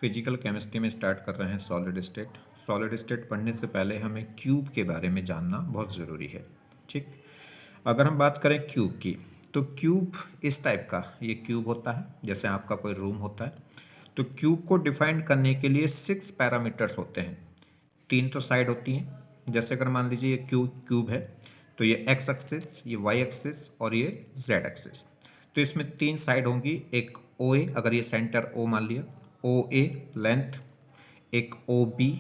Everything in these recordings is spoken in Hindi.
फिजिकल केमिस्ट्री में स्टार्ट कर रहे हैं सॉलिड स्टेट। सॉलिड स्टेट पढ़ने से पहले हमें क्यूब के बारे में जानना बहुत ज़रूरी है। ठीक, अगर हम बात करें क्यूब की, तो क्यूब इस टाइप का ये क्यूब होता है, जैसे आपका कोई रूम होता है। तो क्यूब को डिफाइन करने के लिए 6 पैरामीटर्स होते हैं। 3 तो साइड होती हैं, जैसे अगर मान लीजिए ये क्यूब है, तो ये एक्स एक्सिस, ये वाई एक्सिस और ये जेड एक्सिस। तो इसमें 3 साइड होंगी, एक ओ ए, अगर ये सेंटर ओ मान लिया, ओ ए लेंथ, एक ओ बी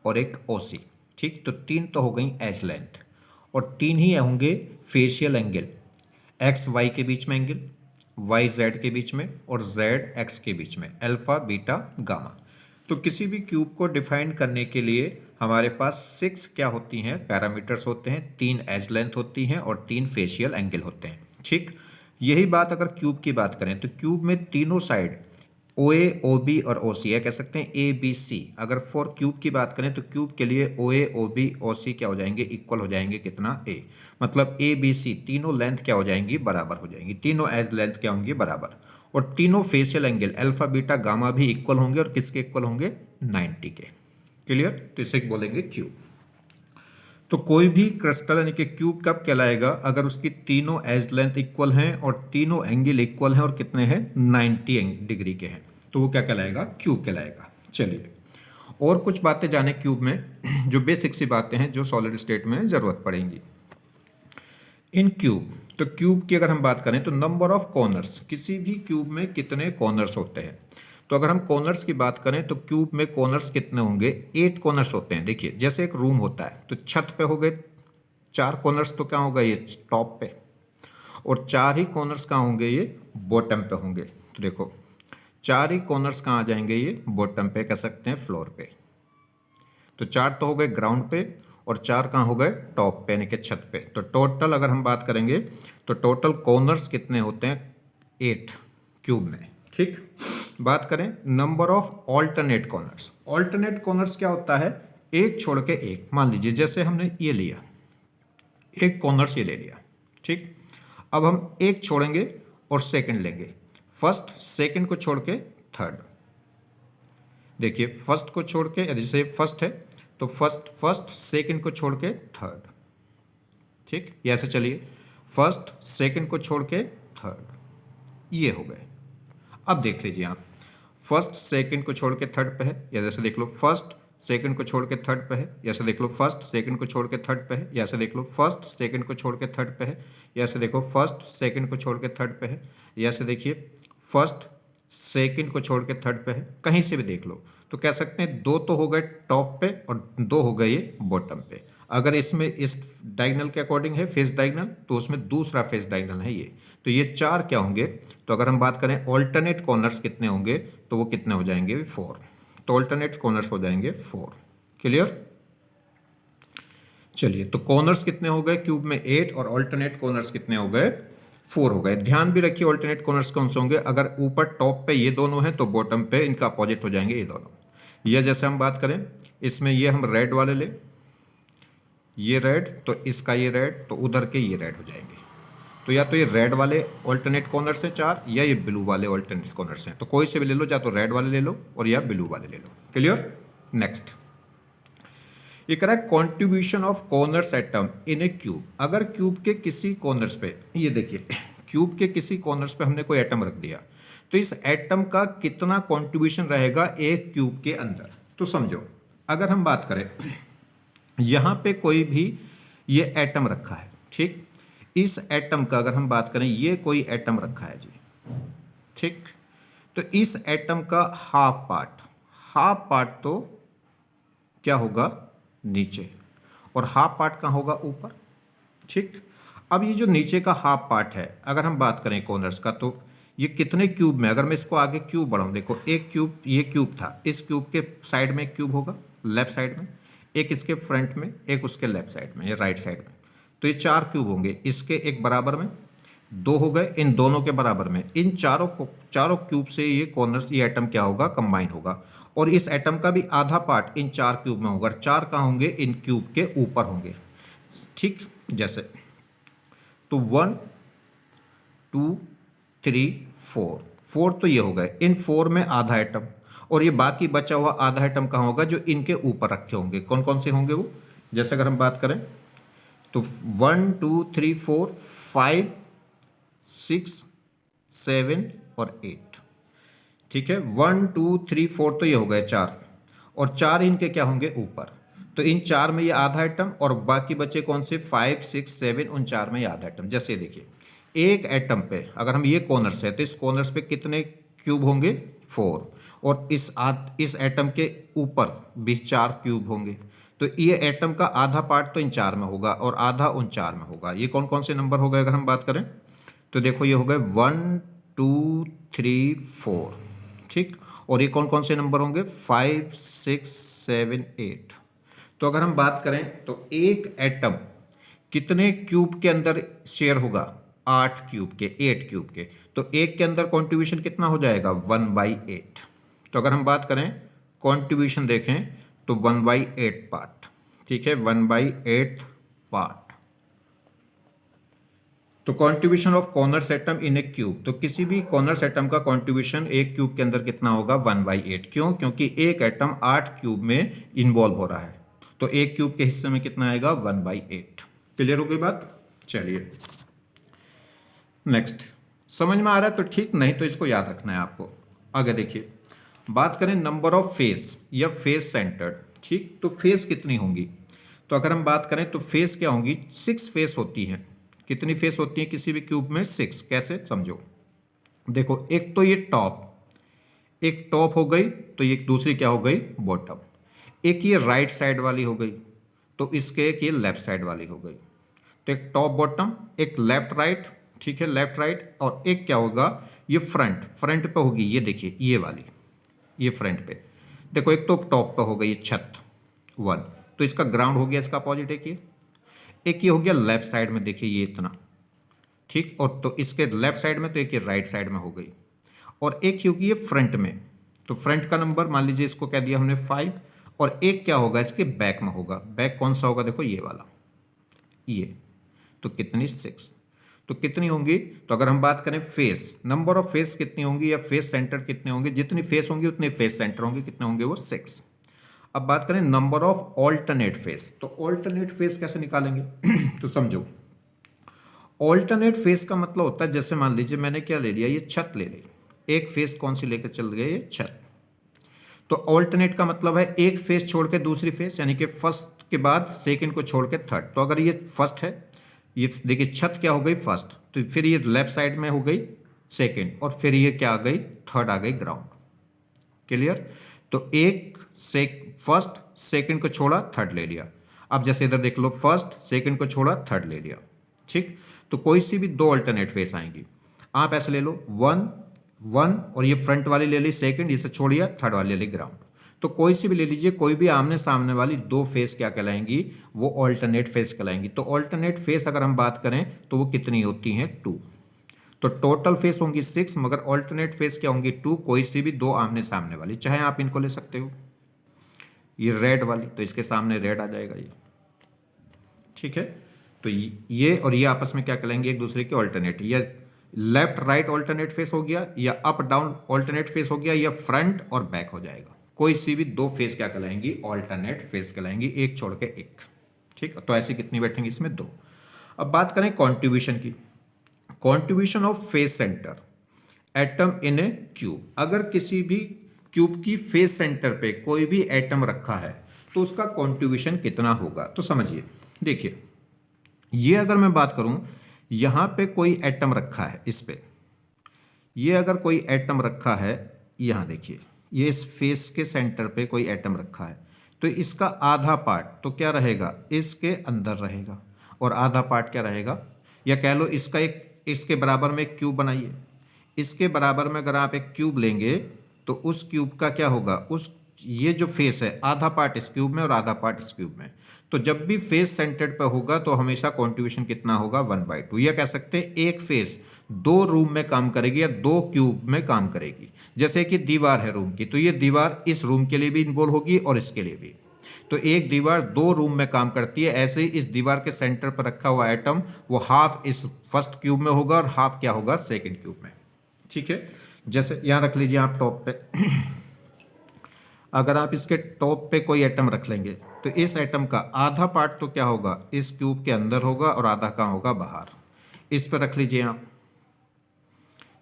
और एक ओ सी। ठीक, तो 3 तो हो गई एज लेंथ, और 3 ही होंगे फेशियल एंगल, एक्स वाई के बीच में एंगल, वाई जेड के बीच में और जेड एक्स के बीच में, अल्फा बीटा गामा। तो किसी भी क्यूब को डिफाइन करने के लिए हमारे पास 6 क्या होती हैं, पैरामीटर्स होते हैं। 3 एज लेंथ होती हैं और 3 फेशियल एंगल होते हैं। ठीक, यही बात अगर क्यूब की बात करें तो क्यूब में तीनों साइड ओ ए, ओ बी और ओ सी, कह सकते हैं ए बी सी। अगर फॉर क्यूब की बात करें तो क्यूब के लिए ओ ए, ओ बी, ओ सी क्या हो जाएंगे, इक्वल हो जाएंगे कितना, ए। मतलब ए बी सी तीनों लेंथ क्या हो जाएंगी, बराबर हो जाएंगी। तीनों एज लेंथ क्या होंगी, बराबर। और तीनों facial angle alpha beta gamma भी इक्वल होंगे, और किसके इक्वल होंगे, 90 के। क्लियर, तो इसे बोलेंगे क्यूब। तो कोई भी क्रिस्टल यानी कि क्यूब कब कहलाएगा, अगर उसकी तीनों एज लेंथ इक्वल हैं और तीनों एंगल इक्वल हैं और कितने हैं, 90 डिग्री के हैं, तो वो क्या कहलाएगा, क्यूब कहलाएगा। चलिए और कुछ बातें जाने क्यूब में, जो बेसिक सी बातें हैं जो सॉलिड स्टेट में ज़रूरत पड़ेंगी इन क्यूब। तो क्यूब की अगर हम बात करें तो नंबर ऑफ कॉर्नर्स, किसी भी क्यूब में कितने कॉर्नर्स होते हैं। तो अगर हम कॉर्नर्स की बात करें तो क्यूब में कॉर्नर्स कितने होंगे, 8 कॉर्नर्स होते हैं। देखिए जैसे एक रूम होता है तो छत पे हो गए 4 कॉर्नर्स, तो क्या होगा, ये टॉप पे, और 4 ही कॉर्नर्स कहाँ होंगे, ये बॉटम पे होंगे। तो देखो 4 ही कॉर्नर्स कहाँ आ जाएंगे, ये बॉटम पे, कह सकते हैं फ्लोर पे। तो 4 तो हो गए ग्राउंड पे और 4 कहाँ हो गए, टॉप पे यानी कि छत पे। तो टोटल अगर हम बात करेंगे तो टोटल कॉर्नर्स कितने होते हैं, 8 क्यूब में। ठीक, बात करें number of alternate corners. Alternate corners क्या होता है, एक छोड़ के एक। मान लीजिए जैसे हमने ये लिया, एक कॉर्नर्स ये ले लिया। ठीक, अब हम एक छोड़ेंगे और सेकंड लेंगे, फर्स्ट सेकंड को छोड़ के थर्ड। देखिए फर्स्ट को छोड़ के, जैसे फर्स्ट है तो फर्स्ट सेकंड को छोड़ के थर्ड। ठीक, ये ऐसे चलिए, फर्स्ट सेकंड को छोड़ के थर्ड, ये हो गए। अब देख लीजिए आप, फर्स्ट सेकंड को छोड़ के थर्ड पे है, या जैसे देख लो फर्स्ट सेकंड को छोड़ के थर्ड पे है, या ऐसे देख लो फर्स्ट सेकंड को छोड़ के थर्ड पे है, या ऐसे देख लो फर्स्ट सेकंड को छोड़ के थर्ड पे है, या ऐसे देखो फर्स्ट सेकंड को छोड़ के थर्ड पे है, या ऐसे देखिए फर्स्ट सेकंड को छोड़ के थर्ड पे है। कहीं से भी देख लो तो कह सकते हैं 2 तो हो गए टॉप पे और 2 हो गए ये बॉटम पे। अगर इसमें इस डायगोनल के अकॉर्डिंग है फेस डायगोनल, तो उसमें दूसरा फेस डायगोनल है ये। तो ये 4 क्या होंगे, तो अगर हम बात करें ऑल्टरनेट कॉर्नर्स कितने होंगे, तो वो कितने हो जाएंगे, 4। तो ऑल्टरनेट कॉर्नर्स हो जाएंगे 4। क्लियर, चलिए तो कॉर्नर्स कितने हो गए क्यूब में, 8, और ऑल्टरनेट कॉर्नर्स कितने हो गए, 4 हो गए। ध्यान भी रखिए ऑल्टरनेट कॉर्नर्स कौन से होंगे, अगर ऊपर टॉप पे ये दोनों हैं तो बॉटम पे इनका अपोजिट हो जाएंगे ये दोनों। ये जैसे हम बात करें इसमें, ये हम रेड वाले ले, ये रेड तो इसका ये रेड, तो उधर के ये रेड हो जाएंगे। तो या तो ये रेड वाले ऑल्टरनेट कॉर्नर से 4, या ये ब्लू वाले ऑल्टरनेट कॉर्नर से। तो कोई से भी ले लो, या तो रेड वाले ले लो और या ब्लू वाले ले लो। क्लियर, नेक्स्ट ये कह रहा है contribution of corners atom in A cube. अगर क्यूब के किसी कॉर्नर्स पे, ये देखिए क्यूब के किसी कॉर्नर्स पे हमने कोई एटम रख दिया, तो इस एटम का कितना कॉन्ट्रीब्यूशन रहेगा एक क्यूब के अंदर। तो समझो अगर हम बात करें यहाँ पे कोई भी ये एटम रखा है, ठीक, इस एटम का अगर हम बात करें, ये कोई एटम रखा है जी, ठीक, तो इस एटम का हाफ पार्ट तो क्या होगा, नीचे, और हाफ पार्ट कहाँ होगा, ऊपर। ठीक, अब ये जो नीचे का हाफ पार्ट है, अगर हम बात करें कॉर्नर्स का, तो ये कितने क्यूब में, अगर मैं इसको आगे क्यूब बढ़ाऊं, देखो एक क्यूब, ये क्यूब था, इस क्यूब के साइड में एक क्यूब होगा लेफ्ट साइड में, एक इसके फ्रंट में, एक उसके लेफ्ट साइड में या राइट साइड में। तो ये 4 क्यूब होंगे, इसके एक बराबर में 2 हो गए, इन दोनों के बराबर में। इन चारों क्यूब से ये कॉर्नर्स, ये एटम क्या होगा, कंबाइन होगा, और इस एटम का भी आधा पार्ट इन 4 क्यूब में होगा। 4 कहाँ होंगे, इन क्यूब के ऊपर होंगे। ठीक, जैसे तो 1 2 3 4 तो ये हो गए, इन 4 में आधा एटम, और ये बाकी बचा हुआ आधा एटम कहाँ होगा, जो इनके ऊपर रखे होंगे। कौन कौन से होंगे वो, जैसे अगर हम बात करें तो 1 2 3 4 5 6 7 और 8, ठीक है। 1 2 3 4 तो ये हो गए 4, और 4 इनके क्या होंगे ऊपर। तो इन 4 में ये आधा एटम, और बाकी बचे कौन से 5 6 7, उन 4 में ये आधा एटम। जैसे देखिए एक एटम पे अगर हम ये कॉर्नर्स है तो इस कॉर्नर्स पे कितने क्यूब होंगे, 4, और इस एटम के ऊपर भी 4 क्यूब होंगे। तो ये एटम का आधा पार्ट तो इन 4 में होगा और आधा उन 4 में होगा। ये कौन कौन से नंबर हो गए अगर हम बात करें तो देखो ये हो गए 1 2 3 4, ठीक। और ये कौन कौन से नंबर होंगे 5 6 7 8। तो अगर हम बात करें तो एक एटम कितने क्यूब के अंदर शेयर होगा, 8 क्यूब के, 8 क्यूब के। तो एक के अंदर कॉन्ट्रीब्यूशन कितना हो जाएगा 1/8। तो अगर हम बात करें कॉन्ट्रीब्यूशन देखें तो 1/8 पार्ट, ठीक है, 1/8 पार्ट। तो contribution of corners atom in A cube, तो किसी भी कॉर्नर्स एटम का कॉन्ट्रीब्यूशन एक क्यूब के अंदर कितना होगा 1/8। क्यों, क्योंकि एक एटम 8 क्यूब में इन्वॉल्व हो रहा है। तो एक क्यूब के हिस्से में कितना आएगा 1/8। क्लियर हो गई बात। चलिए नेक्स्ट, समझ में आ रहा है तो ठीक, नहीं तो इसको याद रखना है आपको। आगे देखिए बात करें नंबर ऑफ फेस या फेस सेंटर्ड, ठीक। तो फेस कितनी होंगी, तो अगर हम बात करें तो फेस क्या होंगी, 6 फेस होती हैं। कितनी फेस होती है किसी भी क्यूब में, 6। कैसे समझो, देखो एक तो ये टॉप, एक टॉप हो गई, तो ये दूसरी क्या हो गई बॉटम। एक ये राइट साइड वाली हो गई, तो इसके एक ये लेफ्ट साइड वाली हो गई। तो एक टॉप बॉटम, एक लेफ्ट राइट, ठीक है, लेफ्ट राइट, और एक क्या होगा ये फ्रंट, फ्रंट पे होगी, ये देखिए ये वाली, ये फ्रंट पे। देखो एक तो टॉप पे हो गई छत 1, तो इसका ग्राउंड हो गया, इसका अपोजिट एक ये हो गया लेफ्ट साइड में, देखिए ये इतना, ठीक। और तो इसके लेफ्ट साइड में, तो एक ये राइट साइड में हो गई, और एक ही होगी ये फ्रंट में। तो फ्रंट का नंबर मान लीजिए इसको कह दिया हमने 5, और एक क्या होगा इसके बैक में होगा। बैक कौन सा होगा, देखो ये वाला, ये। तो कितनी 6। तो कितनी होंगी, तो अगर हम बात करें फेस, नंबर ऑफ फेस कितनी होंगी या फेस सेंटर कितने होंगे, जितनी फेस होंगी उतने फेस सेंटर होंगे, कितने होंगे वो 6। अब बात करें नंबर ऑफ ऑल्टरनेट फेस, तो ऑल्टरनेट फेस कैसे निकालेंगे तो समझो, ऑल्टरनेट फेस का मतलब होता है, जैसे मान लीजिए मैंने क्या ले लिया, ये छत ले ली, एक फेस कौन सी लेकर चल गए, ये छत। तो ऑल्टरनेट का मतलब है एक फेस छोड़ के दूसरी फेस, यानी कि फर्स्ट के बाद सेकंड को छोड़ के थर्ड। तो अगर ये फर्स्ट है, ये देखिए छत क्या हो गई फर्स्ट, तो फिर ये लेफ्ट साइड में हो गई सेकंड, और फिर ये क्या आ गई थर्ड आ गई ग्राउंड। क्लियर। तो एक से फर्स्ट सेकंड को छोड़ा थर्ड ले लिया। अब जैसे इधर देख लो, फर्स्ट सेकंड को छोड़ा थर्ड ले लिया, ठीक। तो कोई सी भी 2 अल्टरनेट फेस आएंगी। आप ऐसे ले लो 1 1, और ये फ्रंट वाली ले ली सेकंड, इसे छोड़िए, थर्ड वाली ले ली ग्राउंड। तो कोई सी भी ले लीजिए, कोई भी आमने सामने वाली 2 फेस क्या कहलाएंगी, वो ऑल्टरनेट फेस कहलाएंगी। तो ऑल्टरनेट फेस अगर हम बात करें तो वो कितनी होती हैं 2। तो टोटल फेस होंगी 6, मगर ऑल्टरनेट फेस क्या होंगी 2, कोई सी भी 2 आमने सामने वाली। चाहे आप इनको ले सकते हो, ये रेड वाली, तो इसके सामने रेड आ जाएगा ये, ठीक है। तो ये और ये आपस में क्या कहलाएंगे, एक दूसरे के ऑल्टरनेट, या लेफ्ट राइट ऑल्टरनेट फेस हो गया, या अप डाउन ऑल्टरनेट फेस हो गया, या फ्रंट और बैक हो जाएगा। कोई सी भी 2 फेस क्या कहलाएंगी, ऑल्टरनेट फेस कहलाएंगी, एक छोड़ के एक, ठीक। तो ऐसे कितनी बैठेंगी इसमें 2। अब बात करें कॉन्ट्रीब्यूशन की, contribution of face centre atom in A cube. अगर किसी भी क्यूब की फेस सेंटर पे कोई भी एटम रखा है तो उसका कॉन्ट्रीब्यूशन कितना होगा। तो समझिए, देखिए ये अगर मैं बात करूं, यहां पे कोई एटम रखा है, इस पे ये अगर कोई एटम रखा है, यहां देखिए ये इस फेस के सेंटर पे कोई एटम रखा है, तो इसका आधा पार्ट तो क्या रहेगा, इसके अंदर रहेगा, और आधा पार्ट क्या रहेगा, या कह लो इसका एक, इसके बराबर में एक क्यूब बनाइए। इसके बराबर में अगर आप एक क्यूब लेंगे तो उस क्यूब का क्या होगा, उस ये जो फेस है आधा पार्ट इस क्यूब में और आधा पार्ट इस क्यूब में। तो जब भी फेस सेंटर्ड पे होगा तो हमेशा कॉन्ट्रीब्यूशन कितना होगा 1/2, या कह सकते हैं एक फेस 2 रूम में काम करेगी या 2 क्यूब में काम करेगी। जैसे कि दीवार है रूम की, तो ये दीवार इस रूम के लिए भी इन्वॉल्व होगी और इसके लिए भी। तो एक दीवार 2 रूम में काम करती है। ऐसे ही इस दीवार के सेंटर पर रखा हुआ एटम वो हाफ इस फर्स्ट क्यूब में होगा और हाफ क्या होगा सेकेंड क्यूब में, ठीक है। जैसे यहां रख लीजिए आप टॉप पे अगर आप इसके टॉप पे कोई एटम रख लेंगे तो इस एटम का आधा पार्ट तो क्या होगा, इस क्यूब के अंदर होगा और आधा कहाँ होगा, बाहर। इस पर रख लीजिए आप,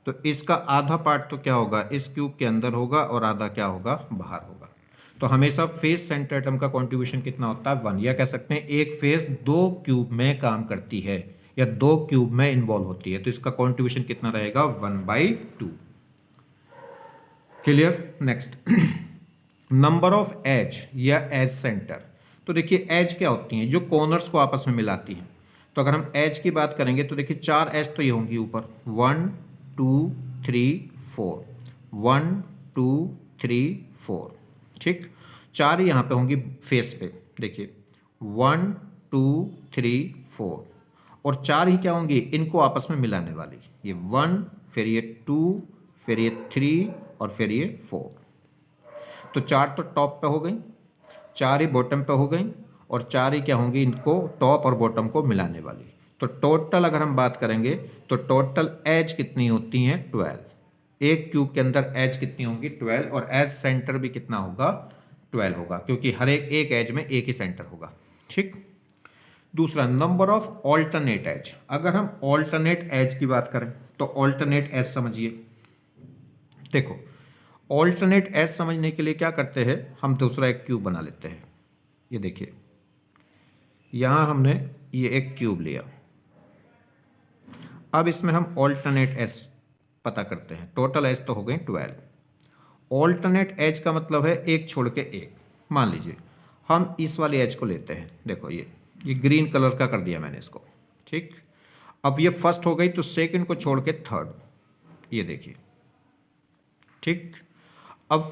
तो इसका आधा पार्ट तो क्या होगा, इस क्यूब के अंदर होगा और आधा क्या होगा, बाहर होगा। तो हमेशा फेस सेंटर एटम का कॉन्ट्रीब्यूशन कितना होता है, 1, या कह सकते हैं एक फेस 2 क्यूब में काम करती है या 2 क्यूब में इन्वॉल्व होती है, तो इसका कॉन्ट्रीब्यूशन कितना रहेगा, 1/2। Clear. Next, number of edge या एज सेंटर। तो देखिए एज क्या होती हैं, जो कॉर्नर्स को आपस में मिलाती हैं। तो अगर हम एज की बात करेंगे तो देखिए 4 एज तो ये होंगी ऊपर, 1 2 3 4, 1 2 3 4, ठीक। 4 ही यहाँ पे होंगी फेस पे, देखिए 1 2 3 4, और 4 ही क्या होंगी, इनको आपस में मिलाने वाली, ये 1, फिर ये 2, फिर ये 3 और फिर ये 4। तो 4 तो टॉप पे हो गई, 4 ही बॉटम पे हो गई, और 4 ही क्या होंगी, इनको टॉप और बॉटम को मिलाने वाली। तो टोटल अगर हम बात करेंगे तो टोटल एज कितनी होती हैं, 12। एक क्यूब के अंदर एज कितनी होंगी, 12, और एज सेंटर भी कितना होगा, 12 होगा, क्योंकि हर एक एज में एक ही सेंटर होगा, ठीक। दूसरा, नंबर ऑफ ऑल्टरनेट एज। अगर हम ऑल्टरनेट एज की बात करें तो ऑल्टरनेट एज समझिए। देखो ऑल्टरनेट एज समझने के लिए क्या करते हैं, हम दूसरा एक क्यूब बना लेते हैं। ये देखिए यहां हमने ये एक क्यूब लिया, अब इसमें हम ऑल्टरनेट एज पता करते हैं। टोटल एज तो हो गई 12। ऑल्टरनेट एज का मतलब है एक छोड़ के एक। मान लीजिए हम इस वाले एज को लेते हैं, देखो ये ग्रीन कलर का कर दिया मैंने इसको, ठीक। अब ये फर्स्ट हो गई तो सेकंड को छोड़ के थर्ड, ये देखिए, ठीक। अब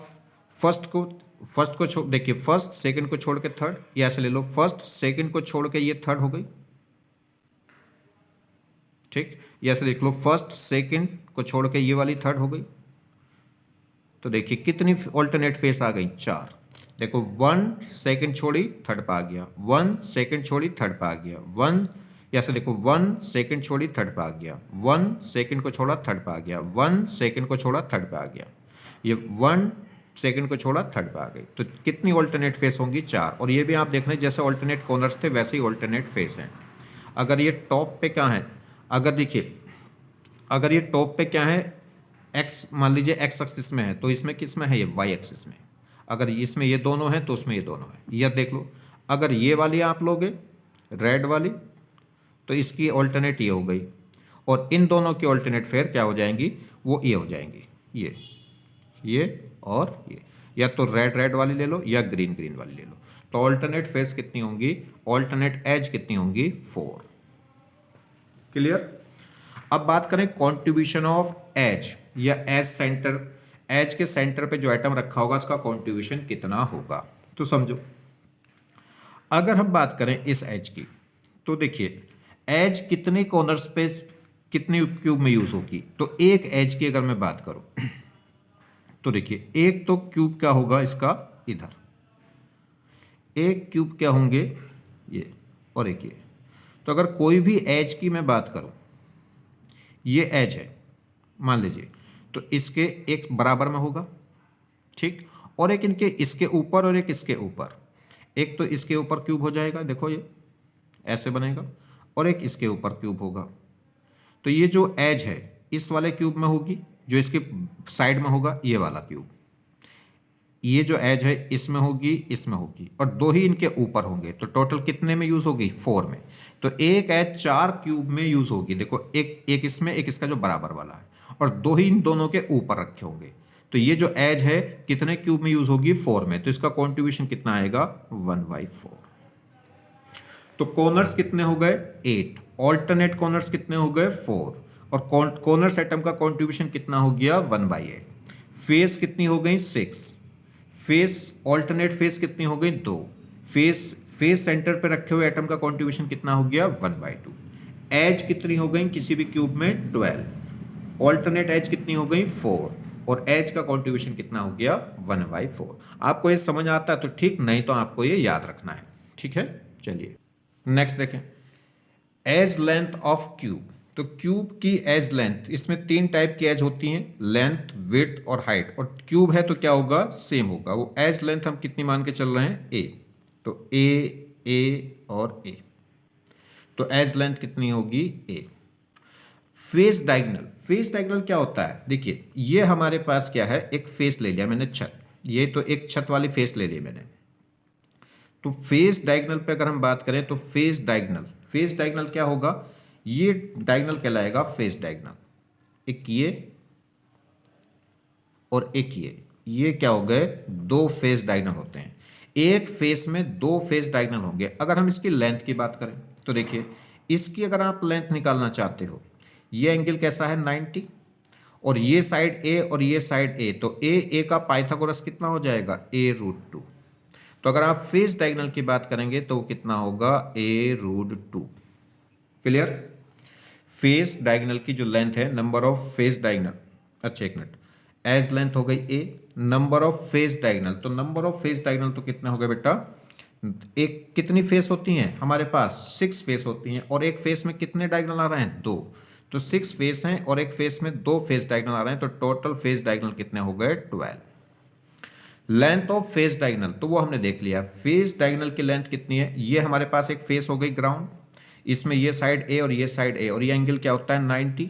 फर्स्ट को छोड़, देखिए फर्स्ट सेकंड को छोड़ के थर्ड, ये ऐसे ले लो, फर्स्ट सेकंड को छोड़ के ये थर्ड हो गई, ठीक। ये ऐसे देख लो, फर्स्ट सेकंड को छोड़ के ये वाली थर्ड हो गई। तो देखिए कितनी ऑल्टरनेट फेस आ गई, 4। देखो 1 सेकंड छोड़ी थर्ड पे आ गया, 1 सेकंड छोड़ी थर्ड पे आ गया, 1, ऐसे देखो 1 सेकंड छोड़ी थर्ड पे आ गया, 1 सेकंड को छोड़ा थर्ड पे आ गया, 1 सेकंड को छोड़ा थर्ड पे आ गया, ये 1 सेकंड को छोड़ा थर्ड पे आ गई। तो कितनी ऑल्टरनेट फेस होंगी, 4। और ये भी आप देख रहे हैं जैसे ऑल्टरनेट कॉर्नर्स थे वैसे ही ऑल्टरनेट फेस हैं। अगर ये टॉप पे क्या है, अगर देखिए अगर ये टॉप पे क्या है, एक्स, मान लीजिए एक्स एक्सिस में है, तो इसमें किस में है, ये वाई एक्सिस में। अगर इसमें ये दोनों हैं तो उसमें ये दोनों हैं। यह देख लो, अगर ये वाली आप लोगे रेड वाली तो इसकी ऑल्टरनेट ये हो गई, और इन दोनों की ऑल्टरनेट फेयर क्या हो जाएंगी, वो ये हो जाएंगी, ये और ये, या तो रेड रेड वाली ले लो या ग्रीन ग्रीन वाली ले लो। तो ऑल्टरनेट फेस कितनी होंगी, ऑल्टरनेट एज कितनी होंगी, 4। क्लियर। अब बात करें कॉन्ट्रीब्यूशन ऑफ एज या एज सेंटर। एज के सेंटर पे जो एटम रखा होगा उसका कॉन्ट्रीब्यूशन कितना होगा, तो समझो अगर हम बात करें इस एज की, तो देखिए एज कितने कॉर्नर्स पे कितने क्यूब में यूज होगी। तो एक एज की अगर मैं बात करूं तो देखिए एक तो क्यूब क्या होगा इसका, इधर एक क्यूब क्या होंगे ये, और एक ये। तो अगर कोई भी एज की मैं बात करूं, ये एज है मान लीजिए, तो इसके एक बराबर में होगा, ठीक, और एक इनके इसके ऊपर और एक इसके ऊपर। एक तो इसके ऊपर क्यूब हो जाएगा, देखो ये ऐसे बनेगा, और एक इसके ऊपर क्यूब होगा। तो ये जो एज है इस वाले क्यूब में होगी, जो इसके साइड में होगा ये वाला क्यूब। ये जो एज है इसमें होगी, इसमें होगी, और 2 ही इनके ऊपर होंगे। तो टोटल कितने में यूज होगी, 4 में। तो एक एज 4 क्यूब में यूज होगी। देखो एक इसमें, एक इसका जो बराबर वाला है, और 2 ही इन दोनों के ऊपर रखे होंगे। तो ये जो एज है कितने क्यूब में यूज होगी, 4 में। तो इसका कॉन्ट्रीब्यूशन कितना आएगा, 1/4। तो कॉर्नर्स कितने हो गए, 8। ऑल्टरनेट कॉर्नर्स कितने हो गए, 4। और कॉर्नर्स एटम का कॉन्ट्रीब्यूशन कितना हो गया, 1/8। फेस कितनी हो गई, 6। फेस ऑल्टरनेट फेस कितनी हो गई, 2। फेस सेंटर पे रखे हुए एटम का कॉन्ट्रीब्यूशन कितना हो गया, 1/2। एज कितनी हो गई किसी भी क्यूब में, 12। ऑल्टरनेट एज कितनी हो गई, 4। और एज का कॉन्ट्रीब्यूशन कितना हो गया, 1/4। आपको ये समझ आता है तो ठीक, नहीं तो आपको ये याद रखना है, ठीक है। चलिए नेक्स्ट देखें, एज लेंथ ऑफ क्यूब। तो क्यूब की एज लेंथ, इसमें 3 टाइप की एज होती हैं, लेंथ, विड्थ और हाइट। और क्यूब है तो क्या होगा, सेम होगा। वो एज लेंथ हम कितनी मान के चल रहे हैं, ए। तो ए और ए, तो एज लेंथ कितनी होगी, ए। फेस डायगोनल, फेस डायगोनल क्या होता है, देखिए ये हमारे पास क्या है, एक फेस ले लिया मैंने छत, ये तो एक छत वाली फेस ले ली मैंने। तो फेस डायगोनल पे अगर हम बात करें तो फेस डायगोनल, फेस डायगोनल क्या होगा, ये डायगोनल कहलाएगा फेस डायगोनल। एक ये और एक ये क्या हो गए, 2 फेस डायगोनल होते हैं। एक फेस में 2 फेस डायगोनल होंगे। अगर हम इसकी लेंथ की बात करें तो देखिए, इसकी अगर आप लेंथ निकालना चाहते हो, ये एंगल कैसा है 90, और ये साइड ए और ये साइड ए, तो ए का पाइथागोरस कितना हो जाएगा, a√2। तो अगर आप फेस डायगोनल की बात करेंगे तो कितना होगा, a√2। क्लियर। फेस डायगोनल की जो लेंथ है, नंबर ऑफ फेस डायगोनल, अच्छा एक मिनट, एज लेंथ हो गई ए, नंबर ऑफ फेस डायगोनल, तो नंबर ऑफ फेस डायगोनल तो कितना हो गया बेटा, एक कितनी फेस होती हैं हमारे पास, 6 फेस होती हैं, और एक फेस में कितने डायगोनल आ रहे हैं, 2। तो 6 फेस हैं और एक फेस में 2 फेस डायगोनल आ रहे हैं, तो टोटल फेस डायगोनल कितने हो गए, 12। लेंथ ऑफ फेस डायगोनल तो वो हमने देख लिया, फेस डायगोनल की लेंथ कितनी है, ये हमारे पास एक फेस हो गई ग्राउंड, इसमें ये साइड ए और ये साइड ए, और ये एंगल क्या होता है 90।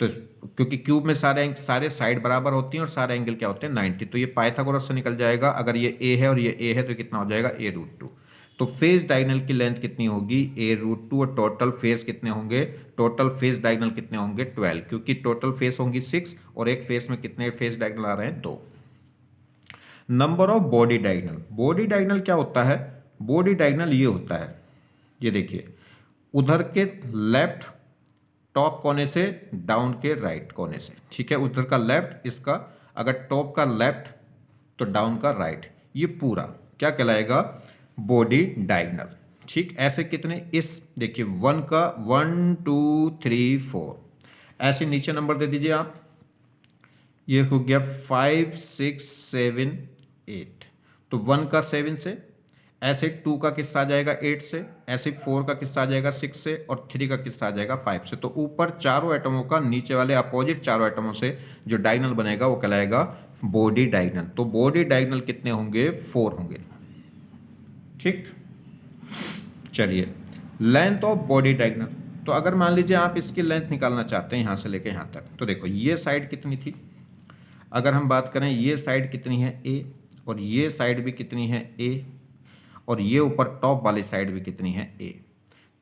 तो क्योंकि क्यूब में सारे साइड बराबर होती हैं और सारे एंगल क्या होते हैं 90, तो ये पाइथागोरस से निकल जाएगा। अगर ये ए है और ये ए है तो कितना हो जाएगा, a√2। तो फेस डायगोनल की लेंथ कितनी होगी, a√2, और टोटल फेस कितने होंगे, टोटल फेस डायगोनल कितने होंगे 12, क्योंकि टोटल फेस होंगी 6 और एक फेस में कितने फेस डायगोनल आ रहे हैं, 2। Number of body diagonal, body diagonal क्या होता है, बॉडी डायगोनल ये होता है, ये देखिए उधर के लेफ्ट टॉप कोने से डाउन के राइट कोने से, ठीक है, उधर का लेफ्ट, इसका अगर टॉप का लेफ्ट तो डाउन का राइट, ये पूरा क्या कहलाएगा, बॉडी डायगोनल। ठीक, ऐसे कितने, इस देखिए 1 का 1 2 3 4, ऐसे नीचे नंबर दे दीजिए आप, ये हो गया 5 6 7 8, तो 1 का 7 से, ऐसे 2 का किस्सा आ जाएगा 8 से, ऐसे 4 का किस्सा आ जाएगा 6 से, और 3 का किस्सा आ जाएगा 5 से। तो ऊपर चारों एटमों का, नीचे वाले अपोजिट चारों एटमों से जो डायगोनल बनेगा वो कहलाएगा बॉडी डायगोनल। तो बॉडी डायगोनल कितने होंगे, 4 होंगे। ठीक, चलिए लेंथ ऑफ बॉडी डायगोनल, तो अगर मान लीजिए आप इसकी लेंथ निकालना चाहते हैं यहाँ से लेके यहाँ तक, तो देखो ये साइड कितनी थी, अगर हम बात करें ये साइड कितनी है a, और ये साइड भी कितनी है a, और ये ऊपर टॉप वाली साइड भी कितनी है a।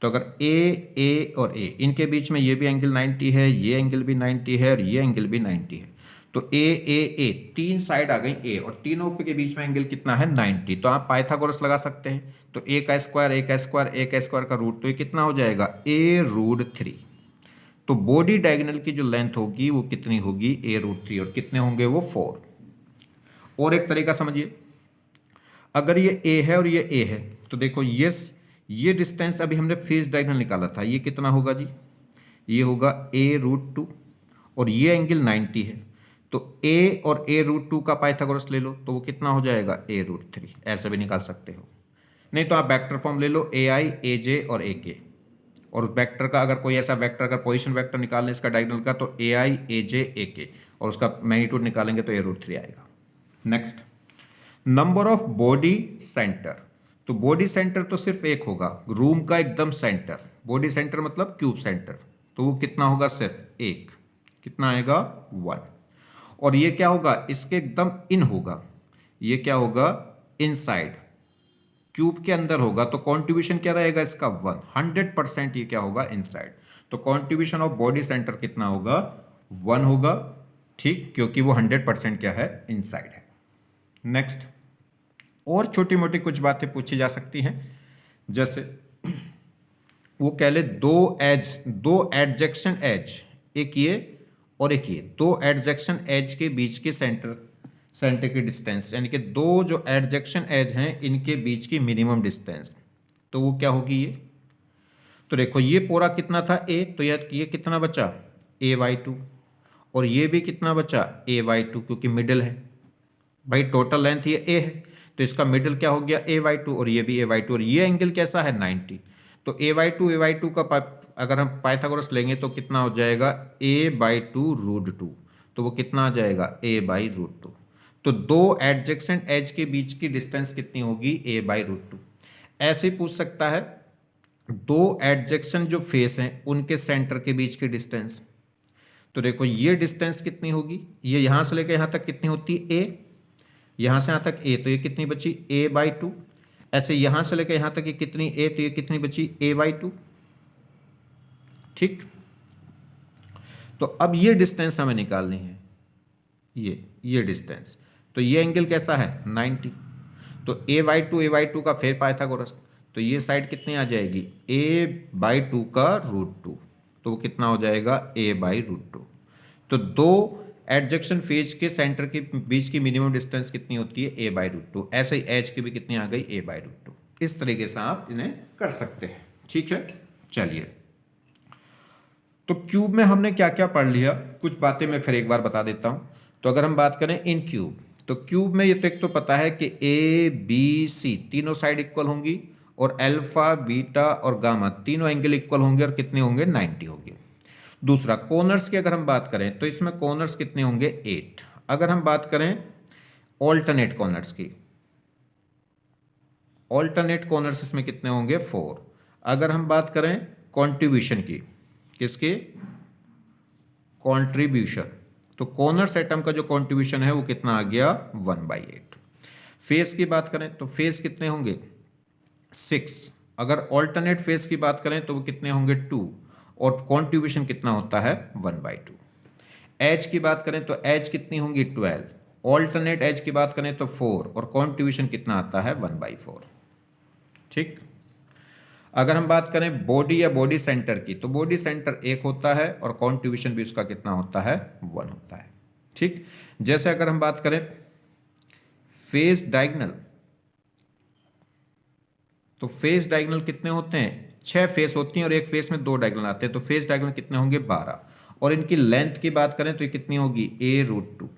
तो अगर a और a, इनके बीच में ये भी एंगल 90 है, ये एंगल भी 90 है, और ये एंगल भी 90 है, तो a 3 साइड आ गई a, और तीनों के बीच में एंगल कितना है 90। तो आप पाइथागोरस लगा सकते हैं, तो a का स्क्वायर का रूट, तो ये कितना हो जाएगा, a√3। तो बॉडी डायगोनल की जो लेंथ होगी वो कितनी होगी, a√3, और कितने होंगे वो 4। और एक तरीका समझिए, अगर ये a है और ये a है, तो देखो ये डिस्टेंस अभी हमने फेस डायगोनल निकाला था, ये कितना होगा जी, ये होगा a√2, और ये एंगल 90 है, तो a और a√2 का पाइथागोरस ले लो, तो वो कितना हो जाएगा, a√3। ऐसे भी निकाल सकते हो, नहीं तो आप वेक्टर फॉर्म ले लो, ai aj और ak, और वेक्टर का अगर कोई ऐसा वेक्टर, अगर पोजीशन वेक्टर निकालें इसका डायगोनल का, तो ai aj ak, और उसका मैग्नीट्यूड निकालेंगे तो a√3 आएगा। Next, number of body centre, तो बॉडी सेंटर तो सिर्फ एक होगा, रूम का एकदम सेंटर, बॉडी सेंटर मतलब क्यूब सेंटर, तो वो कितना होगा, सिर्फ एक, कितना आएगा 1। और ये क्या होगा, इसके एकदम इन होगा, ये क्या होगा, इनसाइड क्यूब के अंदर होगा, तो कॉन्ट्रीब्यूशन क्या रहेगा इसका 1, 100% ये क्या होगा, इनसाइड। तो कॉन्ट्रीब्यूशन ऑफ बॉडी सेंटर कितना होगा, 1 होगा। ठीक, क्योंकि वो 100% क्या है, इनसाइड है। नेक्स्ट, और छोटी मोटी कुछ बातें पूछी जा सकती हैं, जैसे वो कह ले दो एडजेक्शन एज, एक ये और एक ये, दो एडजेक्शन एज के बीच के सेंटर की डिस्टेंस, यानी कि दो जो एडजेक्शन एज हैं इनके बीच की मिनिमम डिस्टेंस, तो वो क्या होगी ये, तो देखो ये पूरा कितना था a, तो ये कितना बचा a/2, और ये भी कितना बचा a/2, क्योंकि मिडिल है भाई, टोटल लेंथ ये a है, तो इसका मिडिल क्या हो गया a/2, और ये भी a/2, और ये एंगल कैसा है 90। तो a/2 का अगर हम पाइथागोरस लेंगे तो कितना हो जाएगा a/2√2, तो वो कितना आ जाएगा a/√2। तो दो एडजेसेंट एज के बीच की डिस्टेंस कितनी होगी a/√2। ऐसे पूछ सकता है दो एडजेसेंट जो फेस हैं उनके सेंटर के बीच की डिस्टेंस। तो देखो ये डिस्टेंस कितनी होगी, ये यहां से लेकर यहां तक कितनी होती है a, यहां से यहां तक a, तो ये कितनी बची a/2। ऐसे यहां से लेकर यहां तक ये कितनी a, तो ये कितनी बची a/2। ठीक, तो अब ये डिस्टेंस हमें निकालनी है, ये डिस्टेंस। तो ये एंगल कैसा है 90। तो a/2 का फिर पाइथागोरस, तो ये साइड कितनी आ जाएगी a/2 का √2, तो वो कितना हो जाएगा a/√2। तो दो एडजेक्शन फेज के सेंटर के बीच की मिनिमम डिस्टेंस कितनी होती है a/√2। ऐसे ही एच की भी कितनी आ गई a/√2। इस तरीके से आप इन्हें कर सकते हैं। ठीक है, चलिए, तो क्यूब में हमने क्या क्या पढ़ लिया, कुछ बातें मैं फिर एक बार बता देता हूं। तो अगर हम बात करें इन क्यूब, तो क्यूब में ये तो एक तो पता है कि ए बी सी तीनों साइड इक्वल होंगी, और अल्फा बीटा और गामा तीनों एंगल इक्वल होंगे, और कितने होंगे 90 होंगे। दूसरा, कॉर्नर्स की अगर हम बात करें तो इसमें कॉर्नर्स कितने होंगे 8। अगर हम बात करें ऑल्टरनेट कॉर्नर्स की, ऑल्टरनेट कॉर्नर्स इसमें कितने होंगे 4। अगर हम बात करें कॉन्ट्रीब्यूशन की, किसके कॉन्ट्रीब्यूशन, तो कॉर्नर्स एटम का जो कॉन्ट्रीब्यूशन है वो कितना आ गया 1/8। फेस की बात करें तो फेस कितने होंगे 6। अगर ऑल्टरनेट फेस की बात करें तो वो कितने होंगे 2, और कॉन्ट्रीब्यूशन कितना होता है 1/2। एज की बात करें तो एज कितनी होंगी 12, ऑल्टरनेट एज की बात करें तो 4, और कॉन्ट्रीब्यूशन कितना आता है 1/4। ठीक, अगर हम बात करें बॉडी या बॉडी सेंटर की, तो बॉडी सेंटर 1 होता है, और कॉन्ट्रीब्यूशन भी उसका कितना होता है 1 होता है। ठीक, जैसे अगर हम बात करें फेस डायगोनल, तो फेस डायगोनल कितने होते हैं 6 फेस होती हैं, और एक फेस में 2 डायगोनल आते हैं, तो फेस डायगोनल कितने होंगे 12। और इनकी लेंथ की बात करें तो ये कितनी होगी a√2,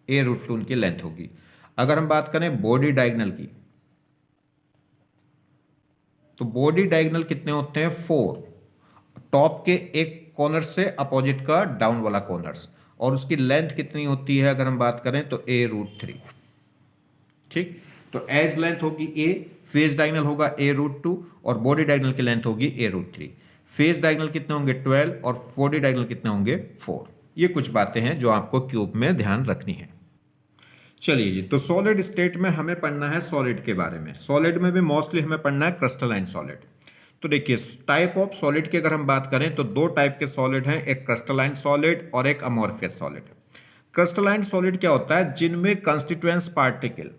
a√2 उनकी लेंथ होगी। अगर हम बात करें बॉडी डायगोनल की, तो बॉडी डायगोनल कितने होते हैं 4, टॉप के एक कॉर्नर से अपोजिट का डाउन वाला कॉर्नर्स, और उसकी लेंथ कितनी होती है अगर हम बात करें तो a√3। ठीक, तो एज लेंथ होगी a, फेस डायगोनल होगा a√2, और बॉडी डायगोनल की लेंथ होगी a√3। फेस डायगोनल कितने होंगे 12, और बॉडी डायगोनल कितने होंगे 4। ये कुछ बातें हैं जो आपको क्यूब में ध्यान रखनी है। चलिए जी, तो सॉलिड स्टेट में हमें पढ़ना है सॉलिड के बारे में। सॉलिड में भी मोस्टली हमें पढ़ना है क्रिस्टलाइन सॉलिड। तो देखिए, टाइप ऑफ सॉलिड की अगर हम बात करें तो 2 टाइप के सॉलिड हैं, एक क्रिस्टलाइन सॉलिड और एक अमोर्फियस सॉलिड। क्रिस्टलाइन सॉलिड क्या होता है, जिनमें कंस्टिट्यूएंट्स पार्टिकल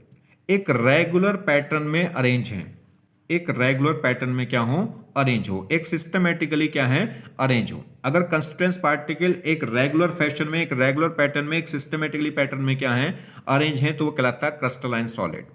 एक रेगुलर पैटर्न में अरेंज हैं, एक रेगुलर पैटर्न में क्या हो अरेंज हो, एक सिस्टमेटिकली क्या है अरेंज हो। अगर कंस्टिट्यूएंट्स पार्टिकल एक रेगुलर फैशन में, एक रेगुलर पैटर्न में, एक सिस्टमेटिकली पैटर्न में क्या है अरेंज है, तो वो कहलाता है क्रिस्टलाइन सॉलिड।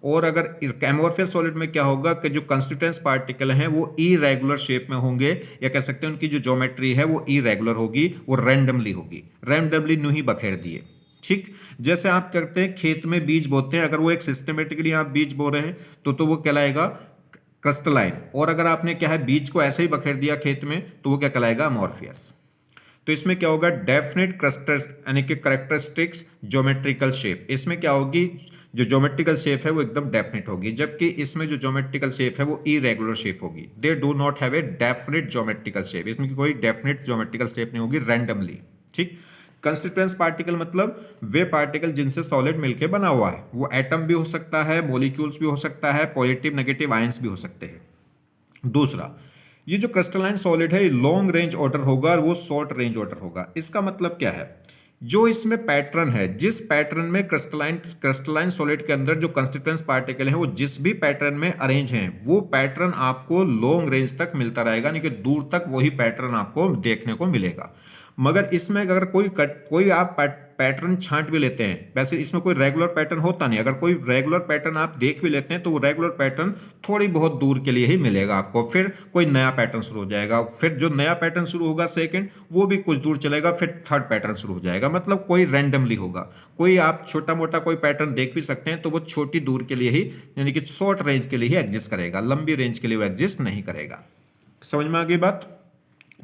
और अगर एमोर्फियस सॉलिड में क्या होगा कि जो कंस्टिट्यूएंट्स पार्टिकल हैं वो इरेगुलर शेप में होंगे, या कह सकते हैं उनकी जो ज्योमेट्री है वो इरेगुलर होगी, वो रैंडमली होगी, रैंडमली न्यू ही बखेर दिए। ठीक, जैसे आप करते हैं खेत में बीज बोते हैं, अगर वो एक सिस्टमेटिकली आप बीज बो रहे हैं तो वो कहलाएगा क्रिस्टलाइन, और अगर आपने क्या है बीज को ऐसे ही बखेर दिया खेत में तो वो क्या कहलाएगा अमोर्फियस। तो इसमें क्या होगा डेफिनेट क्लस्टर्स यानी कि कैरेक्टरिस्टिक्स ज्योमेट्रिकल शेप, इसमें क्या होगी जो ज्योमेट्रिकल शेप है वो एकदम डेफिनेट होगी, जबकि इसमें जो ज्योमेट्रिकल शेप है वो इरेगुलर शेप होगी। They do not have a definite geometrical shape, इसमें कोई डेफिनेट ज्योमेट्रिकल शेप नहीं होगी, रैंडमली। ठीक, कंस्टिट्यूएंट्स पार्टिकल मतलब वे पार्टिकल जिनसे सॉलिड मिलकर बना हुआ है, वो एटम भी हो सकता है, मॉलिक्यूल्स भी हो सकता है, पॉजिटिव नेगेटिव आयंस भी हो सकते हैं। दूसरा, ये जो क्रिस्टलाइन सॉलिड है लॉन्ग रेंज ऑर्डर होगा और वो शॉर्ट रेंज ऑर्डर होगा। इसका मतलब क्या है, जो इसमें पैटर्न है, जिस पैटर्न में क्रिस्टलाइन सॉलिड के अंदर जो कंस्टिट्यूएंट्स पार्टिकल हैं वो जिस भी पैटर्न में अरेंज हैं, वो पैटर्न आपको लॉन्ग रेंज तक मिलता रहेगा, यानी कि दूर तक वही पैटर्न आपको देखने को मिलेगा। मगर इसमें अगर कोई आप पैटर्न छांट भी लेते हैं, वैसे इसमें कोई रेगुलर पैटर्न होता नहीं। अगर कोई रेगुलर पैटर्न आप देख भी लेते हैं तो वो रेगुलर पैटर्न थोड़ी बहुत दूर के लिए ही मिलेगा आपको, फिर कोई नया पैटर्न शुरू हो जाएगा, फिर जो नया पैटर्न शुरू होगा सेकंड वो भी कुछ दूर चलेगा, फिर थर्ड पैटर्न शुरू हो जाएगा। मतलब कोई रैंडमली होगा, कोई आप छोटा मोटा कोई पैटर्न देख भी सकते हैं तो वो छोटी दूर के लिए ही, यानी कि शॉर्ट रेंज के लिए ही एग्जिस्ट करेगा, लंबी रेंज के लिए वो एग्जिस्ट नहीं करेगा। समझ में आ गई बात?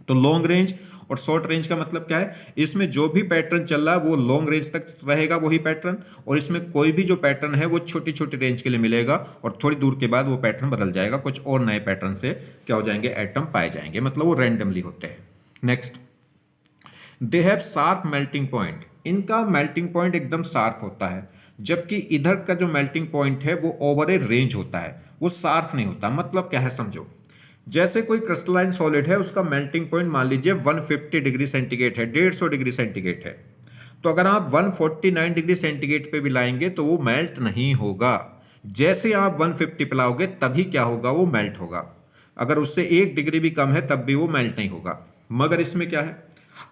तो लॉन्ग रेंज और शॉर्ट रेंज का मतलब क्या है, इसमें जो भी पैटर्न चल रहा है वो लॉन्ग रेंज तक रहेगा वही पैटर्न, और इसमें कोई भी जो पैटर्न है वो छोटी छोटी रेंज के लिए मिलेगा और थोड़ी दूर के बाद वो पैटर्न बदल जाएगा, कुछ और नए पैटर्न से क्या हो जाएंगे, एटम पाए जाएंगे, मतलब वो रैंडमली होते हैं। Next, they have sharp melting point, इनका मेल्टिंग पॉइंट एकदम शार्प होता है, जबकि इधर का जो मेल्टिंग पॉइंट है वो ओवर ए रेंज होता है, वो शार्प नहीं होता। मतलब क्या है समझो, जैसे कोई क्रिस्टलाइन सॉलिड है उसका मेल्टिंग पॉइंट मान लीजिए 150 डिग्री सेंटीग्रेड है, 150 डिग्री सेंटीग्रेड है, तो अगर आप 149 डिग्री सेंटीग्रेड पे भी लाएंगे तो वो मेल्ट नहीं होगा। जैसे आप 150 पे लाओगे तभी क्या होगा, वो मेल्ट होगा। अगर उससे 1 डिग्री भी कम है तब भी वो मेल्ट नहीं होगा। मगर इसमें क्या है,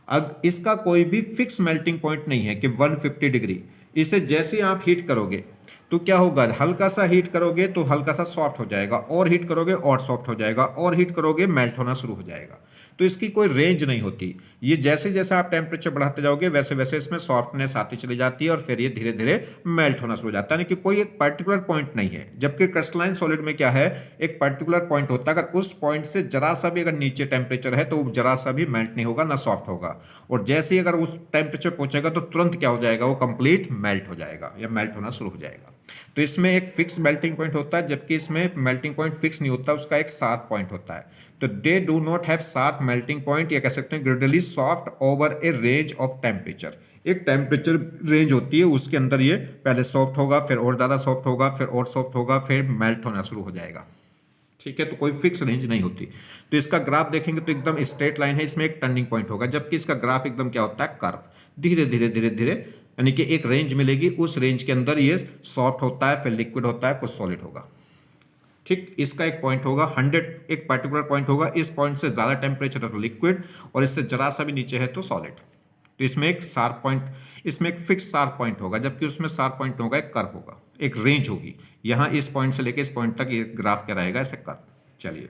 अब इसका कोई भी फिक्स मेल्टिंग पॉइंट नहीं है कि 150 डिग्री, इसे जैसे आप हीट करोगे तो क्या होगा, हल्का सा हीट करोगे तो हल्का सा सॉफ्ट हो जाएगा, और हीट करोगे और सॉफ्ट हो जाएगा, और हीट करोगे मेल्ट होना शुरू हो जाएगा। तो इसकी कोई रेंज नहीं होती, ये जैसे जैसे आप टेम्परेचर बढ़ाते जाओगे वैसे वैसे इसमें सॉफ्टनेस आती चली जाती है और फिर ये धीरे धीरे मेल्ट होना शुरू हो जाता है, यानी कि कोई एक पर्टिकुलर पॉइंट नहीं है। जबकि क्रिस्टलाइन सॉलिड में क्या है, एक पर्टिकुलर पॉइंट होता है, अगर उस पॉइंट से जरा सा भी अगर नीचे टेम्परेचर है तो जरा सा भी मेल्ट नहीं होगा, ना सॉफ्ट होगा, और जैसे ही अगर उस टेम्परेचर पहुंचेगा तो तुरंत क्या हो जाएगा, वो कंप्लीट मेल्ट हो जाएगा या मेल्ट होना शुरू हो जाएगा। तो इसमें एक फिक्स मेल्टिंग पॉइंट होता है, जबकि इसमें मेल्टिंग पॉइंट फिक्स नहीं होता, उसका एक शार्प पॉइंट होता है। तो they do not have sharp melting point, या कह सकते हैं gradually soft over A range of temperature. एक टेम्परेचर रेंज होती है, उसके अंदर ये पहले सॉफ्ट होगा, फिर और ज़्यादा सॉफ्ट होगा, फिर और सॉफ्ट होगा, फिर मेल्ट होना शुरू हो जाएगा। ठीक है, तो कोई फिक्स रेंज नहीं होती। तो इसका ग्राफ देखेंगे तो एकदम स्ट्रेट लाइन है, इसमें एक टर्निंग पॉइंट होगा, जबकि इसका ग्राफ एकदम क्या होता है, कर्व, धीरे धीरे धीरे धीरे, यानी कि एक रेंज मिलेगी, उस रेंज के अंदर ये सॉफ्ट होता है, फिर लिक्विड होता है, कुछ सॉलिड होगा। ठीक, इसका एक पॉइंट होगा 100, एक पर्टिकुलर पॉइंट होगा, इस पॉइंट से ज्यादा टेम्परेचर है तो लिक्विड, और इससे जरा सा भी नीचे है तो सॉलिड। तो इसमें एक शार्प पॉइंट, इसमें एक फिक्स शार्प पॉइंट होगा, जबकि उसमें शार्प पॉइंट होगा, एक कर्व होगा, एक रेंज होगी। यहां इस पॉइंट से लेकर इस पॉइंट तक ये ग्राफ क्या रहेगा, ऐसे कर्व। चलिए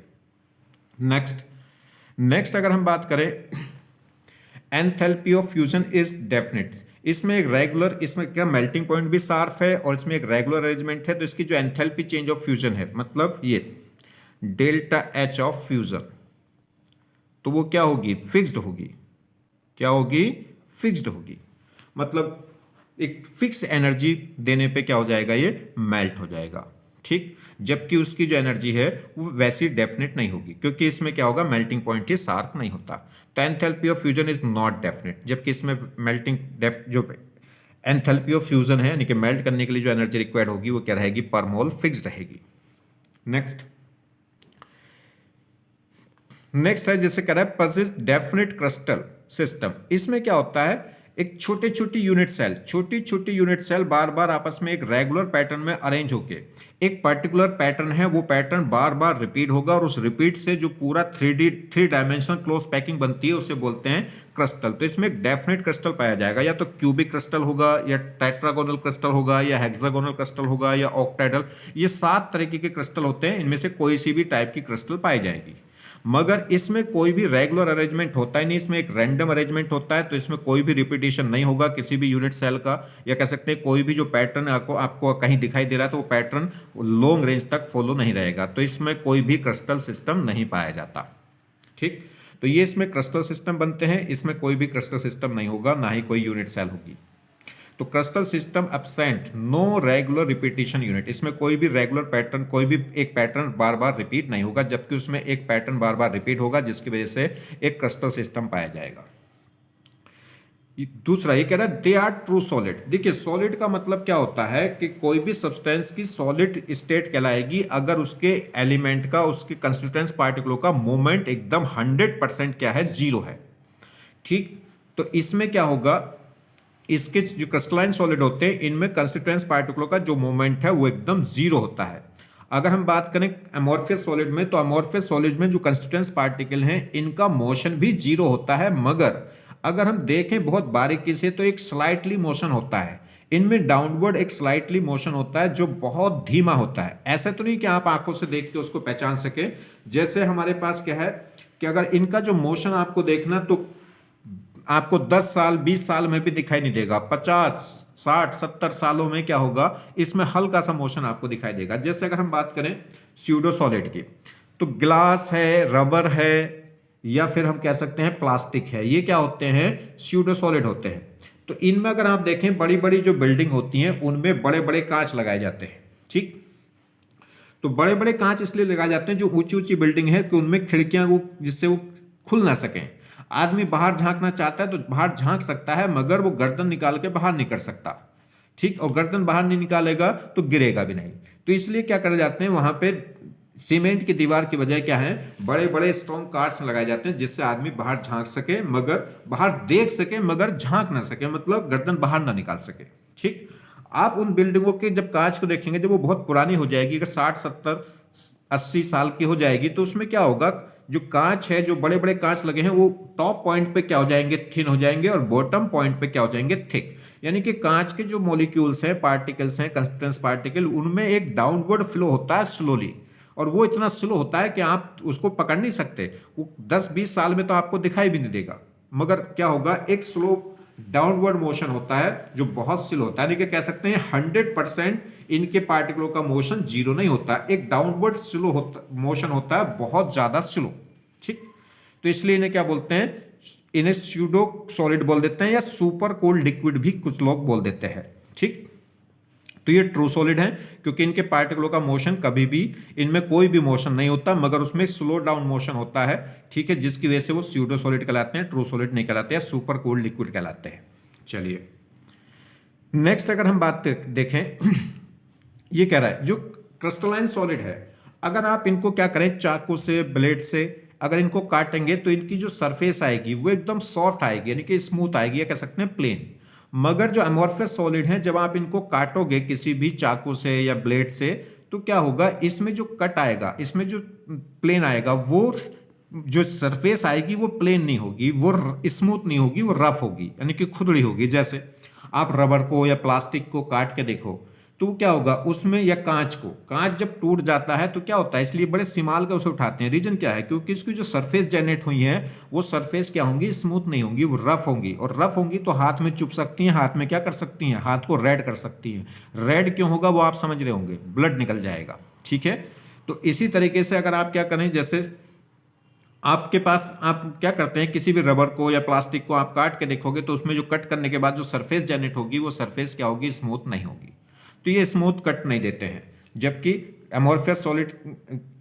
नेक्स्ट अगर हम बात करें, enthalpy of fusion is definite, इसमें एक रेगुलर, इसमें क्या मेल्टिंग पॉइंट भी शार्प है और इसमें एक रेगुलर अरेंजमेंट है, तो इसकी जो एंथैल्पी चेंज ऑफ फ्यूजन है, मतलब ये डेल्टा एच ऑफ फ्यूजन, तो वो क्या होगी, फिक्स्ड होगी। क्या होगी, फिक्स्ड होगी, मतलब एक फिक्स एनर्जी देने पे क्या हो जाएगा, ये मेल्ट हो जाएगा। ठीक, जबकि उसकी जो एनर्जी है वो वैसी डेफिनेट नहीं होगी, क्योंकि इसमें क्या होगा, मेल्टिंग पॉइंट ही शार्प नहीं होता। तो enthalpy of fusion is not definite, जबकि इसमें मेल्टिंग जो एंथैल्पी ऑफ फ्यूजन है, यानी कि मेल्ट करने के लिए जो एनर्जी रिक्वायर्ड होगी वो क्या रहेगी, पर मोल फिक्स्ड रहेगी। नेक्स्ट है, जैसे कह रहा है पजिस डेफिनेट क्रिस्टल सिस्टम, इसमें क्या होता है, एक छोटे छोटी यूनिट सेल बार बार आपस में एक रेगुलर पैटर्न में अरेंज होके एक पर्टिकुलर पैटर्न है, वो पैटर्न बार बार रिपीट होगा, और उस रिपीट से जो पूरा थ्री डायमेंशनल क्लोज पैकिंग बनती है उसे बोलते हैं क्रिस्टल। तो इसमें एक डेफिनेट क्रिस्टल पाया जाएगा, या तो क्यूबिक क्रिस्टल होगा, या टेट्रागोनल क्रिस्टल होगा, या हेक्सागोनल क्रिस्टल होगा, या ऑक्टाइडल। ये 7 तरीके के क्रिस्टल होते हैं, इनमें से कोई सी भी टाइप की क्रिस्टल पाई जाएगी। मगर इसमें कोई भी रेगुलर अरेंजमेंट होता ही नहीं, इसमें एक रैंडम अरेंजमेंट होता है, तो इसमें कोई भी रिपीटेशन नहीं होगा किसी भी यूनिट सेल का, या कह सकते हैं कोई भी जो पैटर्न आपको कहीं दिखाई दे रहा है तो वो पैटर्न लॉन्ग रेंज तक फॉलो नहीं रहेगा। तो इसमें कोई भी क्रिस्टल सिस्टम नहीं पाया जाता। ठीक, तो ये इसमें क्रिस्टल सिस्टम बनते हैं, इसमें कोई भी क्रिस्टल सिस्टम नहीं होगा, ना ही कोई यूनिट सेल होगी। तो crystal system absent, no regular repetition unit, इसमें कोई भी रेगुलर पैटर्न, कोई भी एक पैटर्न बार बार रिपीट नहीं होगा, जबकि उसमें एक पैटर्न बार बार रिपीट होगा, जिसकी वजह से एक क्रिस्टल सिस्टम पाया जाएगा। दूसरा ये कह रहा है दे आर ट्रू सॉलिड। देखिए सॉलिड का मतलब क्या होता है कि कोई भी सब्सटेंस की सॉलिड स्टेट कहलाएगी अगर उसके एलिमेंट का, उसके कंस्टिट्यूएंट्स पार्टिकलों का मूवमेंट एकदम 100% क्या है, 0 है। ठीक, तो इसमें क्या होगा, इसके जो क्रिस्टलाइन सॉलिड होते हैं इनमें कंस्टिट्यूएंट्स पार्टिकलों का जो मूवमेंट है वो एकदम 0 होता है। अगर हम बात करें अमोर्फियस सॉलिड में, तो अमोर्फियस सॉलिड में जो कंस्टिट्यूएंट्स पार्टिकल हैं इनका मोशन भी 0 होता है, मगर अगर हम देखें बहुत बारीकी से तो एक स्लाइटली मोशन होता है, इनमें डाउनवर्ड एक स्लाइटली मोशन होता है जो बहुत धीमा होता है। ऐसा तो नहीं कि आप आंखों से देख के उसको पहचान सके। जैसे हमारे पास क्या है कि अगर इनका जो मोशन आपको देखना तो आपको 10 साल 20 साल में भी दिखाई नहीं देगा, 50 60 70 सालों में क्या होगा, इसमें हल्का सा मोशन आपको दिखाई देगा। जैसे अगर हम बात करें स्यूडो सॉलिड की, तो ग्लास है, रबर है, या फिर हम कह सकते हैं प्लास्टिक है, ये क्या होते हैं, स्यूडो सॉलिड होते हैं। तो इनमें अगर आप देखें बड़ी बड़ी जो बिल्डिंग होती हैं उनमें बड़े बड़े कांच लगाए जाते हैं, ठीक। तो बड़े बड़े कांच इसलिए लगाए जाते हैं जो ऊंची ऊंची बिल्डिंग है कि उनमें खिड़कियां वो जिससे वो खुल ना सकें। आदमी बाहर झांकना चाहता है तो बाहर झांक सकता है, मगर वो गर्दन निकाल के बाहर नहीं कर सकता, ठीक। और गर्दन बाहर नहीं निकालेगा तो गिरेगा भी नहीं। तो इसलिए क्या करे जाते हैं, वहां पे सीमेंट की दीवार की बजाय क्या है, बड़े बड़े स्ट्रॉन्ग कांच लगाए जाते हैं जिससे आदमी बाहर झांक सके, मगर बाहर देख सके मगर झांक ना सके, मतलब गर्दन बाहर ना निकाल सके, ठीक। आप उन बिल्डिंगों के जब कांच को देखेंगे, जब वो बहुत पुरानी हो जाएगी, अगर 60 70 80 साल की हो जाएगी, तो उसमें क्या होगा, जो कांच है, जो बड़े बड़े कांच लगे हैं, वो टॉप पॉइंट पे क्या हो जाएंगे, थिन हो जाएंगे, और बॉटम पॉइंट पे क्या हो जाएंगे, थिक। यानी कि कांच के जो मॉलिक्यूल्स हैं, पार्टिकल्स हैं, कंस्टिट्यूएंट्स पार्टिकल, उनमें एक डाउनवर्ड फ्लो होता है स्लोली, और वो इतना स्लो होता है कि आप उसको पकड़ नहीं सकते। वो 10-20 साल में तो आपको दिखाई भी नहीं देगा, मगर क्या होगा, एक स्लो डाउनवर्ड मोशन होता है जो बहुत स्लो होता है। यानी कि कह सकते हैं 100% इनके पार्टिकलों का मोशन जीरो नहीं होता, एक डाउनवर्ड स्लो मोशन होता है, बहुत ज्यादा स्लो, ठीक। तो इसलिए इन्हें क्या बोलते हैं, इन्हें स्यूडो सॉलिड बोल देते हैं, या सुपर कोल्ड लिक्विड भी कुछ लोग बोल देते हैं, ठीक। तो ये ट्रू सॉलिड है क्योंकि इनके पार्टिकलों का मोशन कभी भी, इनमें कोई भी मोशन नहीं होता, मगर उसमें स्लो डाउन मोशन होता है, ठीक है, जिसकी वजह से वो स्यूडो सॉलिड कहलाते हैं, ट्रू सॉलिड नहीं कहलाते हैं, सुपर कोल्ड लिक्विड कहलाते हैं। चलिए नेक्स्ट अगर हम बात देखें ये कह रहा है जो क्रिस्टलाइन सॉलिड है, अगर आप इनको क्या करें, चाकू से, ब्लेड से अगर इनको काटेंगे तो इनकी जो सरफेस आएगी वो एकदम सॉफ्ट आएगी, यानी कि स्मूथ आएगी, या कह सकते हैं प्लेन। मगर जो अमोर्फस सॉलिड है, जब आप इनको काटोगे किसी भी चाकू से या ब्लेड से, तो क्या होगा, इसमें जो कट आएगा, इसमें जो प्लेन आएगा, वो जो सरफेस आएगी वो प्लेन नहीं होगी, वो स्मूथ नहीं होगी, वो रफ होगी, यानी कि खुदड़ी होगी। जैसे आप रबर को या प्लास्टिक को काट के देखो तो क्या होगा उसमें, या कांच को, कांच जब टूट जाता है तो क्या होता है, इसलिए बड़े संभाल के उसे उठाते हैं। रीजन क्या है, क्योंकि इसकी जो सरफेस जनरेट हुई है वो सरफेस क्या होंगी, स्मूथ नहीं होंगी, वो रफ होंगी, और रफ होंगी तो हाथ में चुभ सकती हैं, हाथ में क्या कर सकती हैं, हाथ को रेड कर सकती हैं। रेड क्यों होगा वो आप समझ रहे होंगे, ब्लड निकल जाएगा, ठीक है। तो इसी तरीके से अगर आप क्या करें, जैसे आपके पास आप क्या करते हैं, किसी भी रबर को या प्लास्टिक को आप काट के देखोगे तो उसमें जो कट करने के बाद जो सरफेस जनरेट होगी वो सरफेस क्या होगी, स्मूथ नहीं होगी। तो ये स्मूथ कट नहीं देते हैं, जबकि अमोर्फस सॉलिड,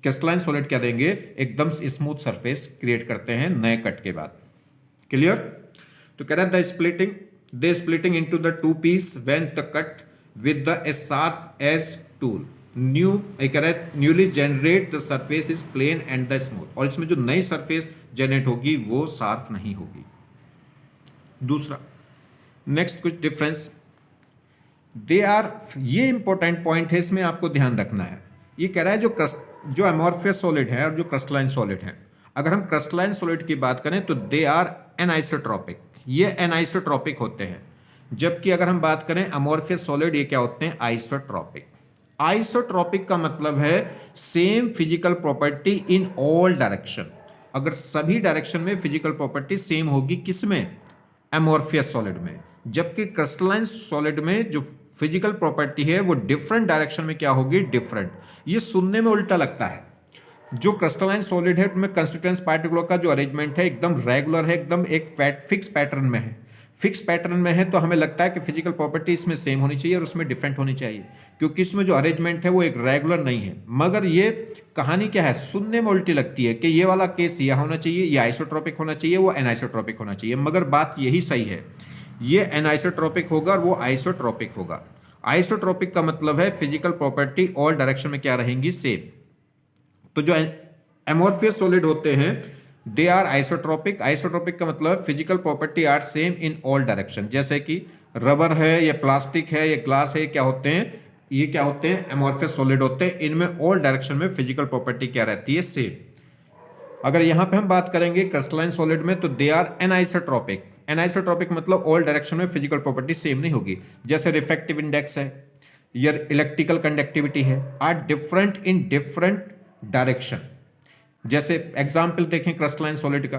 क्रिस्टलाइन सॉलिड क्या देंगे, एकदम स्मूथ सरफेस क्रिएट करते हैं नए कट के बाद। क्लियर। तो कह रहा है the splitting into the two piece when the cut with the sharp edge tool newly generate the surface is plane and the smooth, और इसमें जो नई सरफेस जनरेट होगी वो शार्प नहीं होगी। दूसरा नेक्स्ट कुछ डिफरेंस दे आर, ये इंपॉर्टेंट पॉइंट है, इसमें आपको ध्यान रखना है। ये कह रहा है जो अमोर्फस सॉलिड है और जो क्रिस्टलाइन सॉलिड है, अगर हम क्रिस्टलाइन सॉलिड की बात करें तो दे आर एनाइसोट्रॉपिक, ये एनाइसोट्रॉपिक होते हैं। जबकि अगर हम बात करें अमोर्फस सॉलिड, ये क्या होते हैं, आइसोट्रॉपिक। आइसोट्रॉपिक का मतलब है same physical property in all direction, अगर सभी डायरेक्शन में फिजिकल प्रॉपर्टी सेम होगी, किसमें, अमोर्फस सॉलिड में। जबकि क्रिस्टलाइन सॉलिड में जो फिजिकल प्रॉपर्टी है वो डिफरेंट डायरेक्शन में क्या होगी, डिफरेंट। ये सुनने में उल्टा लगता है, जो क्रिस्टलाइन सॉलिड है उसमें कंस्टिट्यूएंट्स पार्टिकलों का जो अरेंजमेंट है एकदम रेगुलर है, एकदम एक फिक्स पैटर्न में है। फिक्स पैटर्न में है तो हमें लगता है कि फिजिकल प्रॉपर्टी इसमें सेम होनी चाहिए और उसमें डिफरेंट होनी चाहिए, क्योंकि इसमें जो अरेंजमेंट है वो एक रेगुलर नहीं है। मगर ये कहानी क्या है, सुनने में उल्टी लगती है कि ये वाला केस यह होना चाहिए, ये आइसोट्रोपिक होना चाहिए, वो एनाइसोट्रोपिक होना चाहिए। मगर बात यही सही है, ये एनाइसोट्रोपिक होगा और वो आइसोट्रोपिक होगा। आइसोट्रोपिक का मतलब है फिजिकल प्रॉपर्टी ऑल डायरेक्शन में क्या रहेंगी, सेम। तो जो एमोर्फियस सॉलिड होते हैं दे आर आइसोट्रोपिक। आइसोट्रोपिक का मतलब physical property are same in all direction. जैसे कि रबर है या प्लास्टिक है या ग्लास है, क्या होते हैं, ये क्या होते हैं, एमोर्फियस सॉलिड होते हैं। इनमें ऑल डायरेक्शन में फिजिकल प्रॉपर्टी क्या रहती है, सेम। अगर यहां पे हम बात करेंगे क्रिस्टलाइन सॉलिड में तो दे आर एनाइसोट्रोपिक। एनाइसोट्रॉपिक मतलब ऑल डायरेक्शन में फिजिकल प्रॉपर्टी सेम नहीं होगी। जैसे रिफ्रैक्टिव इंडेक्स है या इलेक्ट्रिकल कंडक्टिविटी है, are different in different direction. जैसे एग्जाम्पल देखें क्रिस्टलाइन सॉलिड का,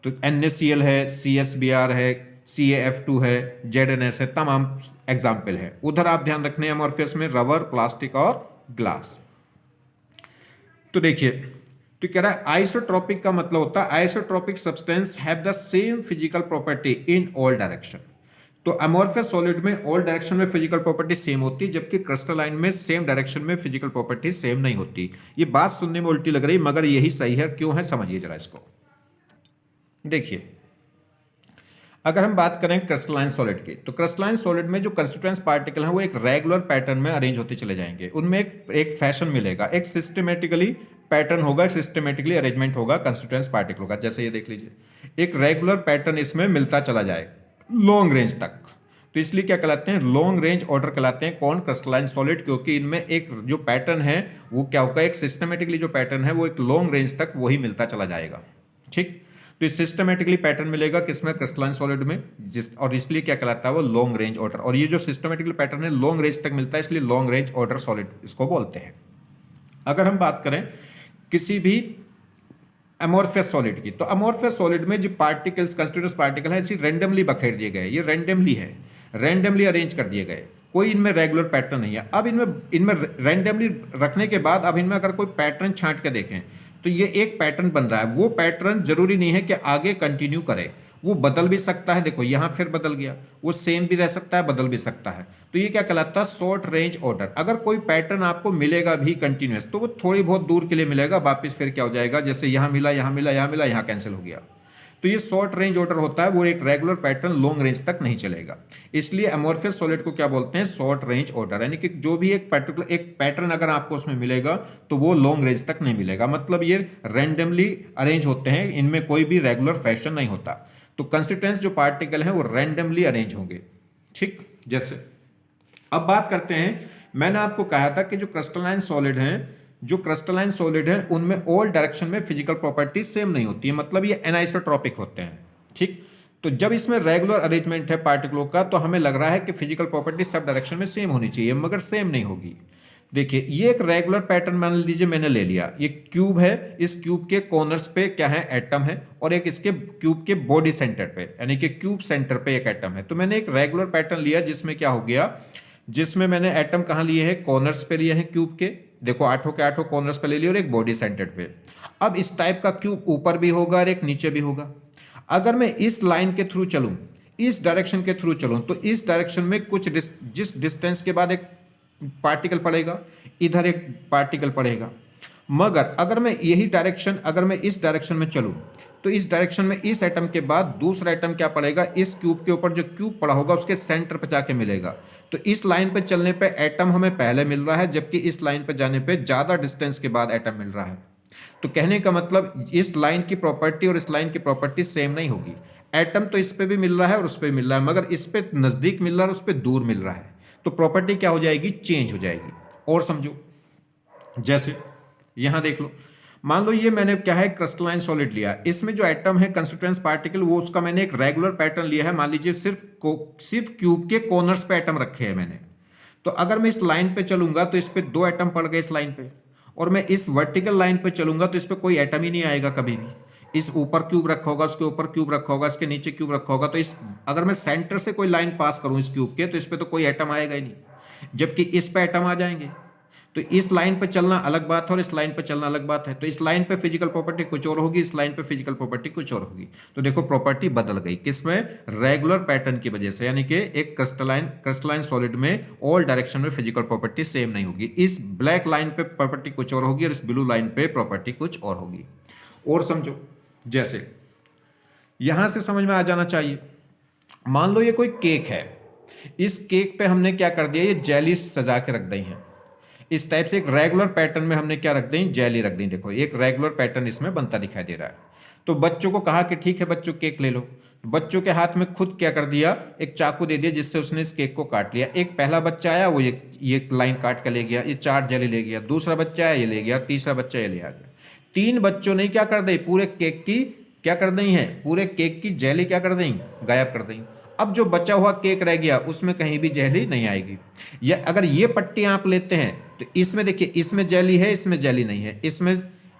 तो NaCl है, CsBr है, CaF2 है, ZnS है, तमाम एग्जाम्पल है। उधर आप ध्यान रखने अमोर्फियस में रबर, प्लास्टिक और ग्लास। तो देखिए, तो कह रहा है आइसोट्रॉपिक का मतलब होता है isotropic substance have the same physical property in all direction. तो अमोर्फियस सॉलिड में ऑल डायरेक्शन में फिजिकल प्रॉपर्टी सेम होती है, जबकि क्रिस्टलाइन में सेम डायरेक्शन में फिजिकल प्रॉपर्टी सेम नहीं होती। ये बात सुनने में उल्टी लग रही, मगर यही सही है। क्यों है समझिए जरा इसको। देखिए, अगर हम बात करें क्रिस्टलाइन सॉलिड की, तो क्रिस्टलाइन सॉलिड में जो कंस्टिट्यूएंट्स पार्टिकल हैं वो एक रेगुलर पैटर्न में अरेंज होते चले जाएंगे। उनमें एक फैशन मिलेगा, एक सिस्टमेटिकली पैटर्न होगा, एक सिस्टमेटिकली अरेंजमेंट होगा कंस्टिट्यूएंट्स पार्टिकल का। जैसे ये देख लीजिए, एक रेगुलर पैटर्न इसमें मिलता चला जाए लॉन्ग रेंज तक। तो इसलिए क्या कहलाते हैं, लॉन्ग रेंज ऑर्डर कहलाते हैं। कौन, क्रिस्टलाइन सॉलिड, क्योंकि इनमें एक जो पैटर्न है वो क्या होगा, एक सिस्टमेटिकली जो पैटर्न है वो एक लॉन्ग रेंज तक वही मिलता चला जाएगा। ठीक, तो सिस्टमेटिकली पैटर्न मिलेगा किसमें, क्रिस्टलाइन सॉलिड में, और इसलिए क्या कहलाता है वो लॉन्ग रेंज ऑर्डर। और ये जो सिस्टमेटिकली पैटर्न है लॉन्ग रेंज तक मिलता है, इसलिए लॉन्ग रेंज ऑर्डर सॉलिड इसको बोलते हैं। अगर हम बात करें किसी भी अमोर्फियस सॉलिड की, तो अमोर्फियस सॉलिड में जो पार्टिकल्स कंस्टिट्यूएंट्स पार्टिकल है इसी रैंडमली बखेर दिए गए, ये रैंडमली है, रैंडमली अरेंज कर दिए गए, कोई इनमें रेगुलर पैटर्न नहीं है। अब इनमें रैंडमली रखने के बाद अब इनमें अगर कोई पैटर्न छांट के देखें तो ये एक पैटर्न बन रहा है। वो पैटर्न जरूरी नहीं है कि आगे कंटिन्यू करे, वो बदल भी सकता है। देखो यहां फिर बदल गया, वो सेम भी रह सकता है, बदल भी सकता है। तो ये क्या कहलाता है, शॉर्ट रेंज ऑर्डर। अगर कोई पैटर्न आपको मिलेगा भी कंटिन्यूअस, तो वो थोड़ी बहुत दूर के लिए मिलेगा, वापस फिर क्या हो जाएगा, जैसे यहां मिला, यहां मिला, यहां मिला, यहां कैंसिल हो गया। तो ये शॉर्ट रेंज ऑर्डर होता है, वो एक रेगुलर पैटर्न लॉन्ग रेंज तक नहीं चलेगा। इसलिए अमोर्फियस सॉलिड को क्या बोलते हैं, शॉर्ट रेंज ऑर्डर। यानी कि जो भी एक पर्टिकुलर एक पैटर्न अगर आपको उसमें मिलेगा तो वो लॉन्ग रेंज तक नहीं मिलेगा, मतलब ये रैंडमली अरेंज होते हैं, इनमें कोई भी रेगुलर फैशन नहीं होता। तो कंस्टिट्यूएंट्स जो पार्टिकल हैं वो रैंडमली अरेंज होंगे। ठीक, जैसे अब बात करते हैं, मैंने आपको कहा था कि जो क्रिस्टलाइन सॉलिड हैं, जो क्रिस्टलाइन सॉलिड है उनमें ऑल डायरेक्शन में फिजिकल प्रॉपर्टी सेम नहीं होती है, मतलब ये एनाइसोट्रॉपिक होते हैं। ठीक, तो जब इसमें रेगुलर अरेंजमेंट है पार्टिकलों का, तो हमें लग रहा है कि फिजिकल प्रॉपर्टी सब डायरेक्शन में सेम होनी चाहिए, मगर सेम नहीं होगी। देखिए, ये एक रेगुलर पैटर्न मान लीजिए मैंने ले लिया, ये क्यूब है, इस क्यूब के कॉर्नर्स पे क्या है, एटम है, और एक इसके क्यूब के बॉडी सेंटर पे यानी कि क्यूब सेंटर पे एक एटम है। तो मैंने एक रेगुलर पैटर्न लिया जिसमें क्या हो गया, जिसमें मैंने एटम कहाँ लिए हैं, कॉर्नर्स पे लिए हैं क्यूब के। देखो आठों के आठों कॉर्नर्स पे ले लिए और एक बॉडी सेंटर पे। अब इस टाइप का क्यूब ऊपर भी होगा और एक नीचे भी होगा। अगर मैं इस लाइन के थ्रू चलूं, इस डायरेक्शन के थ्रू चलूं, तो इस डायरेक्शन में कुछ जिस डिस्टेंस के बाद एक पार्टिकल पड़ेगा, इधर एक पार्टिकल पड़ेगा। मगर अगर मैं यही डायरेक्शन, अगर मैं इस डायरेक्शन में चलूं, तो इस डायरेक्शन में इस एटम के बाद दूसरा एटम क्या पड़ेगा, इस क्यूब के ऊपर जो क्यूब पड़ा होगा उसके सेंटर पर जाके मिलेगा। तो इस लाइन पे चलने पे एटम हमें पहले मिल रहा है, जबकि इस लाइन पे जाने पे ज्यादा डिस्टेंस के बाद एटम मिल रहा है। तो कहने का मतलब इस लाइन की प्रॉपर्टी और इस लाइन की प्रॉपर्टी सेम नहीं होगी। एटम तो इस पे भी मिल रहा है और उस पे भी मिल रहा है, मगर इस पे नजदीक मिल रहा है और उस पे दूर मिल रहा है, तो प्रॉपर्टी क्या हो जाएगी, चेंज हो जाएगी। और समझो, जैसे यहां देख लो, मान लो ये मैंने क्या है, क्रिस्टलाइन सॉलिड लिया, इसमें जो एटम है कंस्टिट्यूएंट्स पार्टिकल, वो उसका मैंने एक रेगुलर पैटर्न लिया है। मान लीजिए सिर्फ क्यूब के कॉर्नर्स पे एटम रखे हैं मैंने। तो अगर मैं इस लाइन पे चलूंगा तो इस पे दो एटम पड़ गए इस लाइन पे, और मैं इस वर्टिकल लाइन पे चलूंगा तो इस पे कोई एटम ही नहीं आएगा कभी भी। इस ऊपर क्यूब रखा होगा, उसके ऊपर क्यूब रखा होगा, इसके नीचे क्यूब रखा होगा, तो इस अगर मैं सेंटर से कोई लाइन पास करूं इस क्यूब के, तो इस पे तो कोई एटम आएगा ही नहीं, जबकि इस पे एटम आ जाएंगे। तो इस लाइन पे चलना अलग बात है और इस लाइन पे चलना अलग बात है। तो इस लाइन पे फिजिकल प्रॉपर्टी कुछ और होगी, इस लाइन पे फिजिकल प्रॉपर्टी कुछ और होगी। तो देखो प्रॉपर्टी बदल गई, किसमें, रेगुलर पैटर्न की वजह से। यानी कि एक क्रिस्टलाइन सॉलिड में ऑल डायरेक्शन में फिजिकल प्रॉपर्टी सेम नहीं होगी। इस ब्लैक लाइन पे प्रॉपर्टी कुछ और होगी और इस ब्लू लाइन पे प्रॉपर्टी कुछ और होगी। और समझो, जैसे यहां से समझ में आ जाना चाहिए, मान लो ये कोई केक है, इस केक पे हमने क्या कर दिया, ये जेली सजा के रख दी है। इस टाइप से एक रेगुलर पैटर्न में हमने क्या रख दी, जेली रख दी। देखो एक रेगुलर पैटर्न इसमें बनता दिखाई दे रहा है। तो बच्चों को कहा कि ठीक है बच्चों केक ले लो, बच्चों के हाथ में खुद क्या कर दिया, एक चाकू दे दिया जिससे उसने इस केक को काट लिया। एक पहला बच्चा आया, वो ये लाइन काट कर ले गया, ये 4 जेली ले गया। दूसरा बच्चा आया, ये ले गया। तीसरा बच्चा ये ले आ गया। 3 बच्चों ने क्या कर दी, पूरे केक की क्या कर दें है, पूरे केक की जेली क्या कर दें, गायब कर दें। अब जो बचा हुआ केक रह गया उसमें कहीं भी जेली नहीं आएगी। या अगर ये पट्टी आप लेते हैं तो इसमें देखिए, इसमें जेली है, इसमें जेली नहीं है,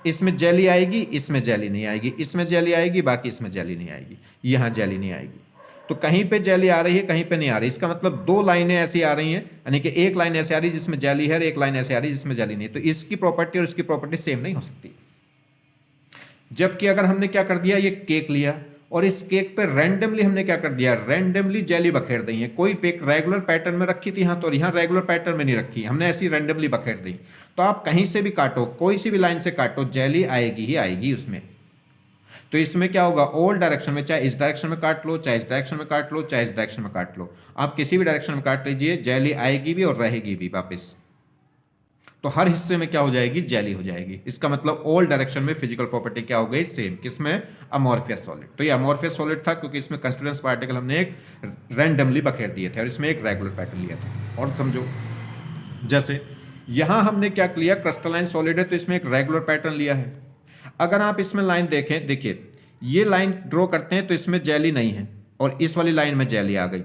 इसमें जेली आएगी, इसमें जेली नहीं आएगी, इसमें जेली आएगी, बाकी इसमें जेली नहीं आएगी, यहाँ जेली नहीं आएगी। तो कहीं पे जेली आ रही है, कहीं पे नहीं आ रही। इसका मतलब दो लाइनें ऐसी आ रही हैं, यानी कि एक लाइन ऐसी आ रही है जिसमें जेली है और एक लाइन ऐसी आ रही है जिसमें जेली नहीं है। तो इसकी प्रॉपर्टी और इसकी प्रॉपर्टी सेम नहीं हो सकती। जबकि अगर हमने क्या कर दिया, ये केक लिया और इस केक पे रैंडमली हमने क्या कर दिया, रैंडमली जेली बखेर दी है। कोई केक रेगुलर पैटर्न में रखी थी यहाँ, तो यहाँ रेगुलर पैटर्न में नहीं रखी, हमने ऐसी रैंडमली बखेर दी। तो आप कहीं से भी काटो, कोई सी भी लाइन से काटो, जेली आएगी ही आएगी उसमें। तो इसमें क्या होगा, ऑल डायरेक्शन में, चाहे इस डायरेक्शन में काट लो, चाहे इस डायरेक्शन में काट लो, चाहे इस डायरेक्शन में काट लो, आप किसी भी डायरेक्शन में काट लीजिए, जेली आएगी भी और रहेगी भी वापस। तो हर हिस्से में क्या हो जाएगी, जेली हो जाएगी। इसका मतलब ऑल डायरेक्शन में फिजिकल प्रॉपर्टी क्या हो गई, सेम। किसमें, अमॉर्फियस सॉलिड। तो ये अमॉर्फियस सॉलिड था क्योंकि इसमें कंस्टिट्यूएंट्स पार्टिकल हमने एक रैंडमली बखेर दिए थे और इसमें एक रेगुलर पैटर्न लिया था। और समझो, जैसे यहां हमने क्या किया, क्रिस्टलाइन सॉलिड है तो इसमें एक रेगुलर पैटर्न लिया है। अगर आप इसमें लाइन देखें, देखिए ये लाइन ड्रॉ करते हैं तो इसमें जेली नहीं है और इस वाली लाइन में जेली आ गई,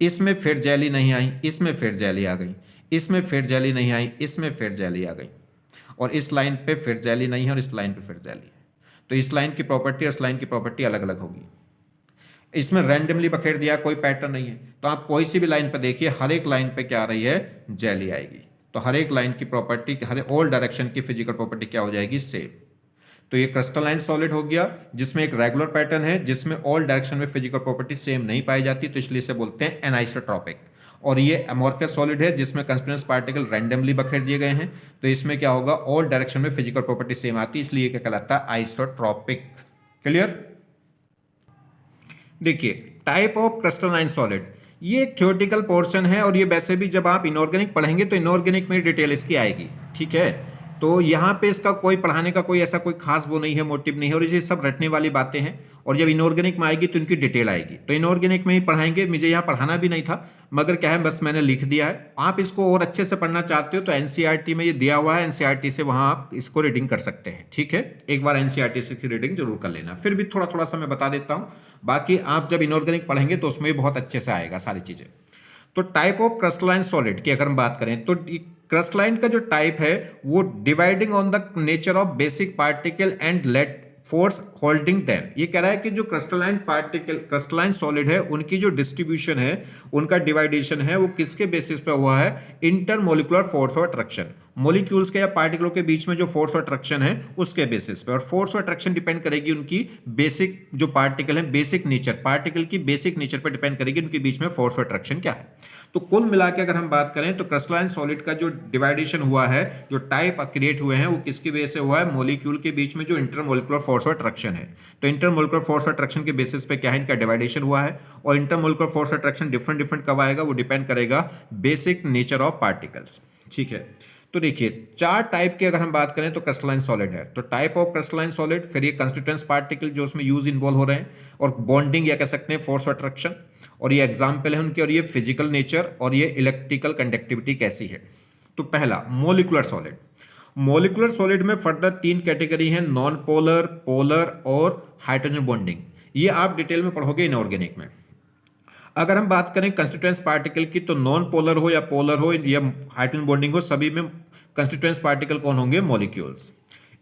इसमें फिर जेली नहीं आई, इसमें फिर जेली आ गई, इसमें फिर जेली नहीं आई, इसमें फिर जेली आ गई, और इस लाइन पे फिर जेली नहीं है और इस लाइन पे फिर जेली है। तो इस लाइन की प्रॉपर्टी और इस लाइन की प्रॉपर्टी अलग अलग होगी। इसमें रैंडमली बखेर दिया, कोई पैटर्न नहीं है, तो आप कोई सी भी लाइन पर देखिए, हर एक लाइन पे क्या आ रही है, जेली आएगी। तो हर एक लाइन की प्रॉपर्टी, हर ऑल डायरेक्शन की फिजिकल प्रॉपर्टी क्या हो जाएगी, सेम। तो ये क्रिस्टलाइन सॉलिड हो गया जिसमें एक रेगुलर पैटर्न है, जिसमें ऑल डायरेक्शन में फिजिकल प्रॉपर्टी सेम नहीं पाई जाती, तो इसलिए इसे बोलते हैं एनाइसोट्रॉपिक। और ये अमॉर्फियस सॉलिड है जिसमें कंस्टिट्यूएंट्स पार्टिकल रैंडमली बखेर दिए गए हैं, तो इसमें क्या होगा, ऑल डायरेक्शन में फिजिकल प्रॉपर्टी सेम आती है, इसलिए क्या कहलाता है, आइसोट्रॉपिक। क्लियर। देखिए टाइप ऑफ क्रिस्टलाइन सॉलिड, ये एक थ्योरेटिकल पोर्शन है और ये वैसे भी जब आप इनऑर्गेनिक पढ़ेंगे तो इनऑर्गेनिक में डिटेल इसकी आएगी, ठीक है। तो यहाँ पे इसका कोई पढ़ाने का कोई ऐसा कोई खास वो नहीं है, मोटिव नहीं है, और ये सब रटने वाली बातें हैं। और जब इनऑर्गेनिक में आएगी तो इनकी डिटेल आएगी, तो इनऑर्गेनिक में ही पढ़ाएंगे। मुझे यहाँ पढ़ाना भी नहीं था, मगर क्या है, बस मैंने लिख दिया है। आप इसको और अच्छे से पढ़ना चाहते हो तो एनसीईआरटी में ये दिया हुआ है, एनसीईआरटी से वहाँ आप इसको रीडिंग कर सकते हैं, ठीक है। एक बार एनसीईआरटी से रीडिंग जरूर कर लेना, फिर भी थोड़ा थोड़ा सा मैं बता देता हूँ। बाकी आप जब इनऑर्गेनिक पढ़ेंगे तो उसमें बहुत अच्छे से आएगा सारी चीज़ें। तो टाइप ऑफ क्रिस्टलाइन सॉलिड की अगर हम बात करें तो क्रिस्टलाइन का जो टाइप है वो dividing on the nature of basic particle and let force holding them. ये कह रहा है कि जो क्रिस्टलाइन पार्टिकल, क्रिस्टलाइन सॉलिड है, उनकी जो डिस्ट्रीब्यूशन है, उनका डिवाइडेशन है, वो किसके बेसिस पे हुआ है, intermolecular force of attraction. Molecules के या पार्टिकलों के बीच में जो फोर्स ऑफ अट्रैक्शन है उसके बेसिस पे। और फोर्स ऑफ अट्रैक्शन डिपेंड करेगी उनकी बेसिक, जो पार्टिकल है, बेसिक नेचर, पार्टिकल की बेसिक नेचर पर डिपेंड करेगी उनके बीच में फोर्स ऑफ अट्रैक्शन क्या है। तो कुल मिला के अगर हम बात करें तो क्रिस्टलाइन सॉलिड का जो डिवाइडेशन हुआ है, जो टाइप क्रिएट हुए हैं, वो किसकी वजह से हुआ है, मॉलिक्यूल के बीच में जो इंटरमोलिकुलर फोर्स ऑफ अट्रैक्शन है। तो इंटरमोलिकुलर फोर्स ऑफ अट्रैक्शन के बेसिस पे क्या है, इनका डिवाइडेशन हुआ है। और intermolecular force of attraction different different कब आएगा, वो डिपेंड करेगा बेसिक नेचर ऑफ पार्टिकल्स, ठीक है। तो देखिए चार टाइप की अगर हम बात करें तो क्रिस्टलाइन सॉलिड है। तो टाइप ऑफ क्रिस्टलाइन सॉलिड, फिर ये कंस्टिट्यूएंट्स पार्टिकल जो उसमें यूज इन्वॉल्व हो रहे हैं, और बॉन्डिंग या कह सकते हैं फोर्स ऑफ अट्रैक्शन, और ये एग्जाम्पल है उनके, और ये फिजिकल नेचर, और ये इलेक्ट्रिकल कंडक्टिविटी कैसी है। तो पहला मोलिकुलर सॉलिड। मोलिकुलर सॉलिड में फर्दर तीन कैटेगरी है, नॉन पोलर, पोलर और हाइड्रोजन बॉन्डिंग। ये आप डिटेल में पढ़ोगे इनऑर्गेनिक में। अगर हम बात करें कंस्टिट्यूएंट्स पार्टिकल की, तो नॉन पोलर हो या पोलर हो या हाइड्रोजन बॉन्डिंग हो, सभी में कंस्टिट्यूएंट्स पार्टिकल कौन होंगे, मॉलिक्यूल्स।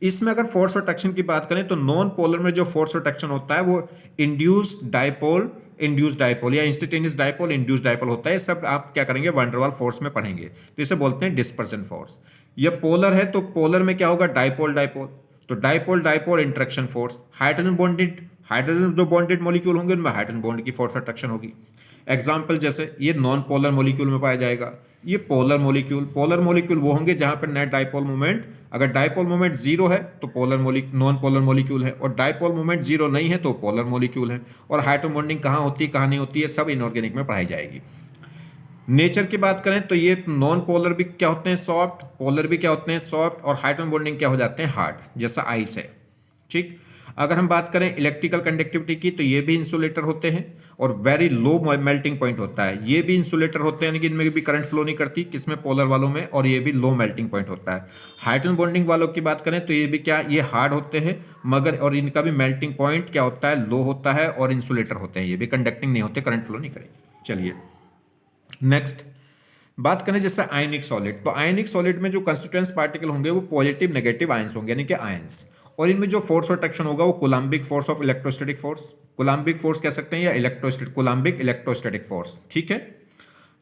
इसमें अगर फोर्स ऑफ अट्रैक्शन की बात करें तो नॉन पोलर में जो फोर्स ऑफ अट्रैक्शन होता है वो इंड्यूस्ड डाइपोल, इंड्यूस्ड डाइपोल या इंस्टेंटेनियस डाइपोल, इंड्यूस्ड डाइपोल होता है। सब आप क्या करेंगे, वैन डर वाल फोर्स में पढ़ेंगे, तो इसे बोलते हैं डिस्पर्जन फोर्स। ये पोलर है तो पोलर में क्या होगा, डाइपोल डाइपोल, तो dipole dipole interaction force. Hydrogen bonded, hydrogen जो बॉन्डेड मॉलिक्यूल होंगे उनमें हाइड्रोजन बॉन्ड की फोर्स अट्रैक्शन होगी। एग्जाम्पल जैसे ये नॉन पोलर मॉलिक्यूल में पाया जाएगा, ये पोलर मॉलिक्यूल। पोलर मॉलिक्यूल वो होंगे जहां पर नेट डाइपोल मोमेंट, अगर डाइपोल मोमेंट जीरो है तो पोलर नॉन पोलर मॉलिक्यूल है, और डाइपोल मोमेंट जीरो नहीं है तो पोलर मॉलिक्यूल है। और हाइड्रोजन बॉन्डिंग कहाँ होती है, कहाँ नहीं होती है, सब इनऑर्गेनिक में पढ़ाई जाएगी। नेचर की बात करें तो ये नॉन पोलर भी क्या होते हैं, सॉफ्ट, पोलर भी क्या होते हैं, सॉफ्ट, और हाइड्रोजन बॉन्डिंग क्या हो जाते हैं, हार्ड, जैसा आइस है, ठीक। अगर हम बात करें इलेक्ट्रिकल कंडक्टिविटी की तो ये भी इंसुलेटर होते हैं और वेरी लो मेल्टिंग पॉइंट होता है, ये भी इंसुलेटर होते हैं, यानी कि इनमें भी करंट फ्लो नहीं करती, किसमें, पोलर वालों में, और ये भी लो मेल्टिंग पॉइंट होता है। हाइड्रोजन बॉन्डिंग वालों की बात करें तो ये भी क्या, ये हार्ड होते हैं मगर, और इनका भी मेल्टिंग पॉइंट क्या होता है, लो होता है, और इंसुलेटर होते हैं, ये भी कंडक्टिंग नहीं होते, करंट फ्लो नहीं करेंगे। चलिए नेक्स्ट बात करें जैसे आयनिक सॉलिड, तो आयनिक सॉलिड में जो कंस्टिट्यूएंट्स पार्टिकल होंगे वो पॉजिटिव नेगेटिव आयंस होंगे, यानी कि आयंस, और इनमें जो फोर्स ऑफ अट्रैक्शन होगा वो coulombic force of electrostatic force, coulombic force कह सकते हैं, या इलेक्ट्रोस्टैटिक, कोलम्बिक इलेक्ट्रोस्टैटिक फोर्स, ठीक है।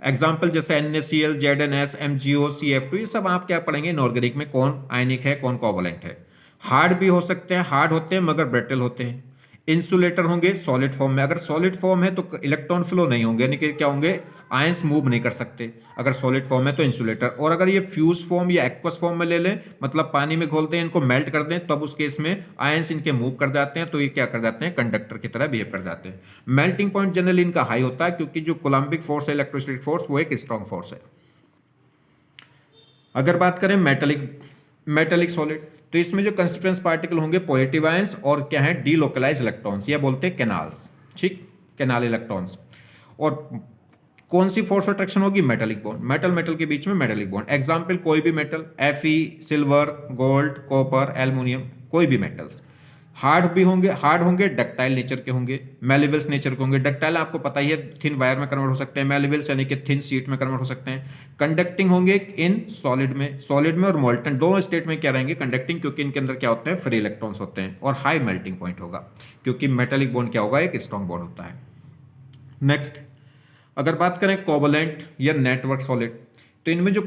एग्जाम्पल जैसे NaCl, ZnS, MgO, CF2, ये सब आप क्या पढ़ेंगे इनऑर्गेनिक में, कौन आयनिक है कौन कोवलेंट है। हार्ड भी हो सकते हैं, हार्ड होते हैं मगर ब्रिटल होते हैं। इंसुलेटर होंगे सॉलिड फॉर्म में, अगर सॉलिड फॉर्म है तो इलेक्ट्रॉन फ्लो नहीं होंगे, यानी कि क्या होंगे, आयंस मूव नहीं कर सकते अगर सॉलिड फॉर्म है तो इंसुलेटर। और अगर ये फ्यूज फॉर्म या एक्वस फॉर्म में ले लें, मतलब पानी में घोलते हैं, इनको मेल्ट कर दें, तब उस केस में आयंस इनके मूव कर जाते हैं, तो ये क्या कर जाते हैं, कंडक्टर की तरह बिहेव कर जाते हैं। मेल्टिंग पॉइंट जनरली इनका हाई होता है क्योंकि जो कोलम्बिक फोर्स है, इलेक्ट्रोस्टैटिक फोर्स, वो एक स्ट्रॉन्ग फोर्स है। अगर बात करें मेटेलिक सॉलिड, तो इसमें जो कंस्टिट्यूएंट्स पार्टिकल होंगे पॉजिटिव आयंस और क्या है, डीलोकलाइज इलेक्ट्रॉन्स, या बोलते हैं कैनाल्स, ठीक, कैनाल इलेक्ट्रॉन्स। और कौन सी फोर्स अट्रैक्शन होगी, मेटेलिक बॉन्ड, मेटल मेटल के बीच में मेटेलिक बॉन्ड। एग्जांपल कोई भी metal, Fe, silver, gold, copper, aluminium, कोई भी मेटल्स हार्ड भी होंगे, हार्ड होंगे, डक्टाइल नेचर के होंगे, मेलिबल्स नेचर के होंगे। डक्टाइल आपको पता ही है, थिन वायर में कन्वर्ट हो सकते हैं, मेलिबल्स यानी कि थिन शीट में कन्वर्ट हो सकते हैं। कंडक्टिंग होंगे इन सॉलिड में और मोल्टन दोनों स्टेट में क्या रहेंगे, कंडक्टिंग, क्योंकि इनके अंदर क्या होते हैं, फ्री इलेक्ट्रॉन्स होते हैं। और हाई मेल्टिंग पॉइंट होगा क्योंकि मेटेलिक बॉन्ड क्या होगा, एक स्ट्रॉन्ग बॉन्ड होता है। नेक्स्ट अगर बात करें कोवलेंट या नेटवर्क सॉलिड, तो इनमें जो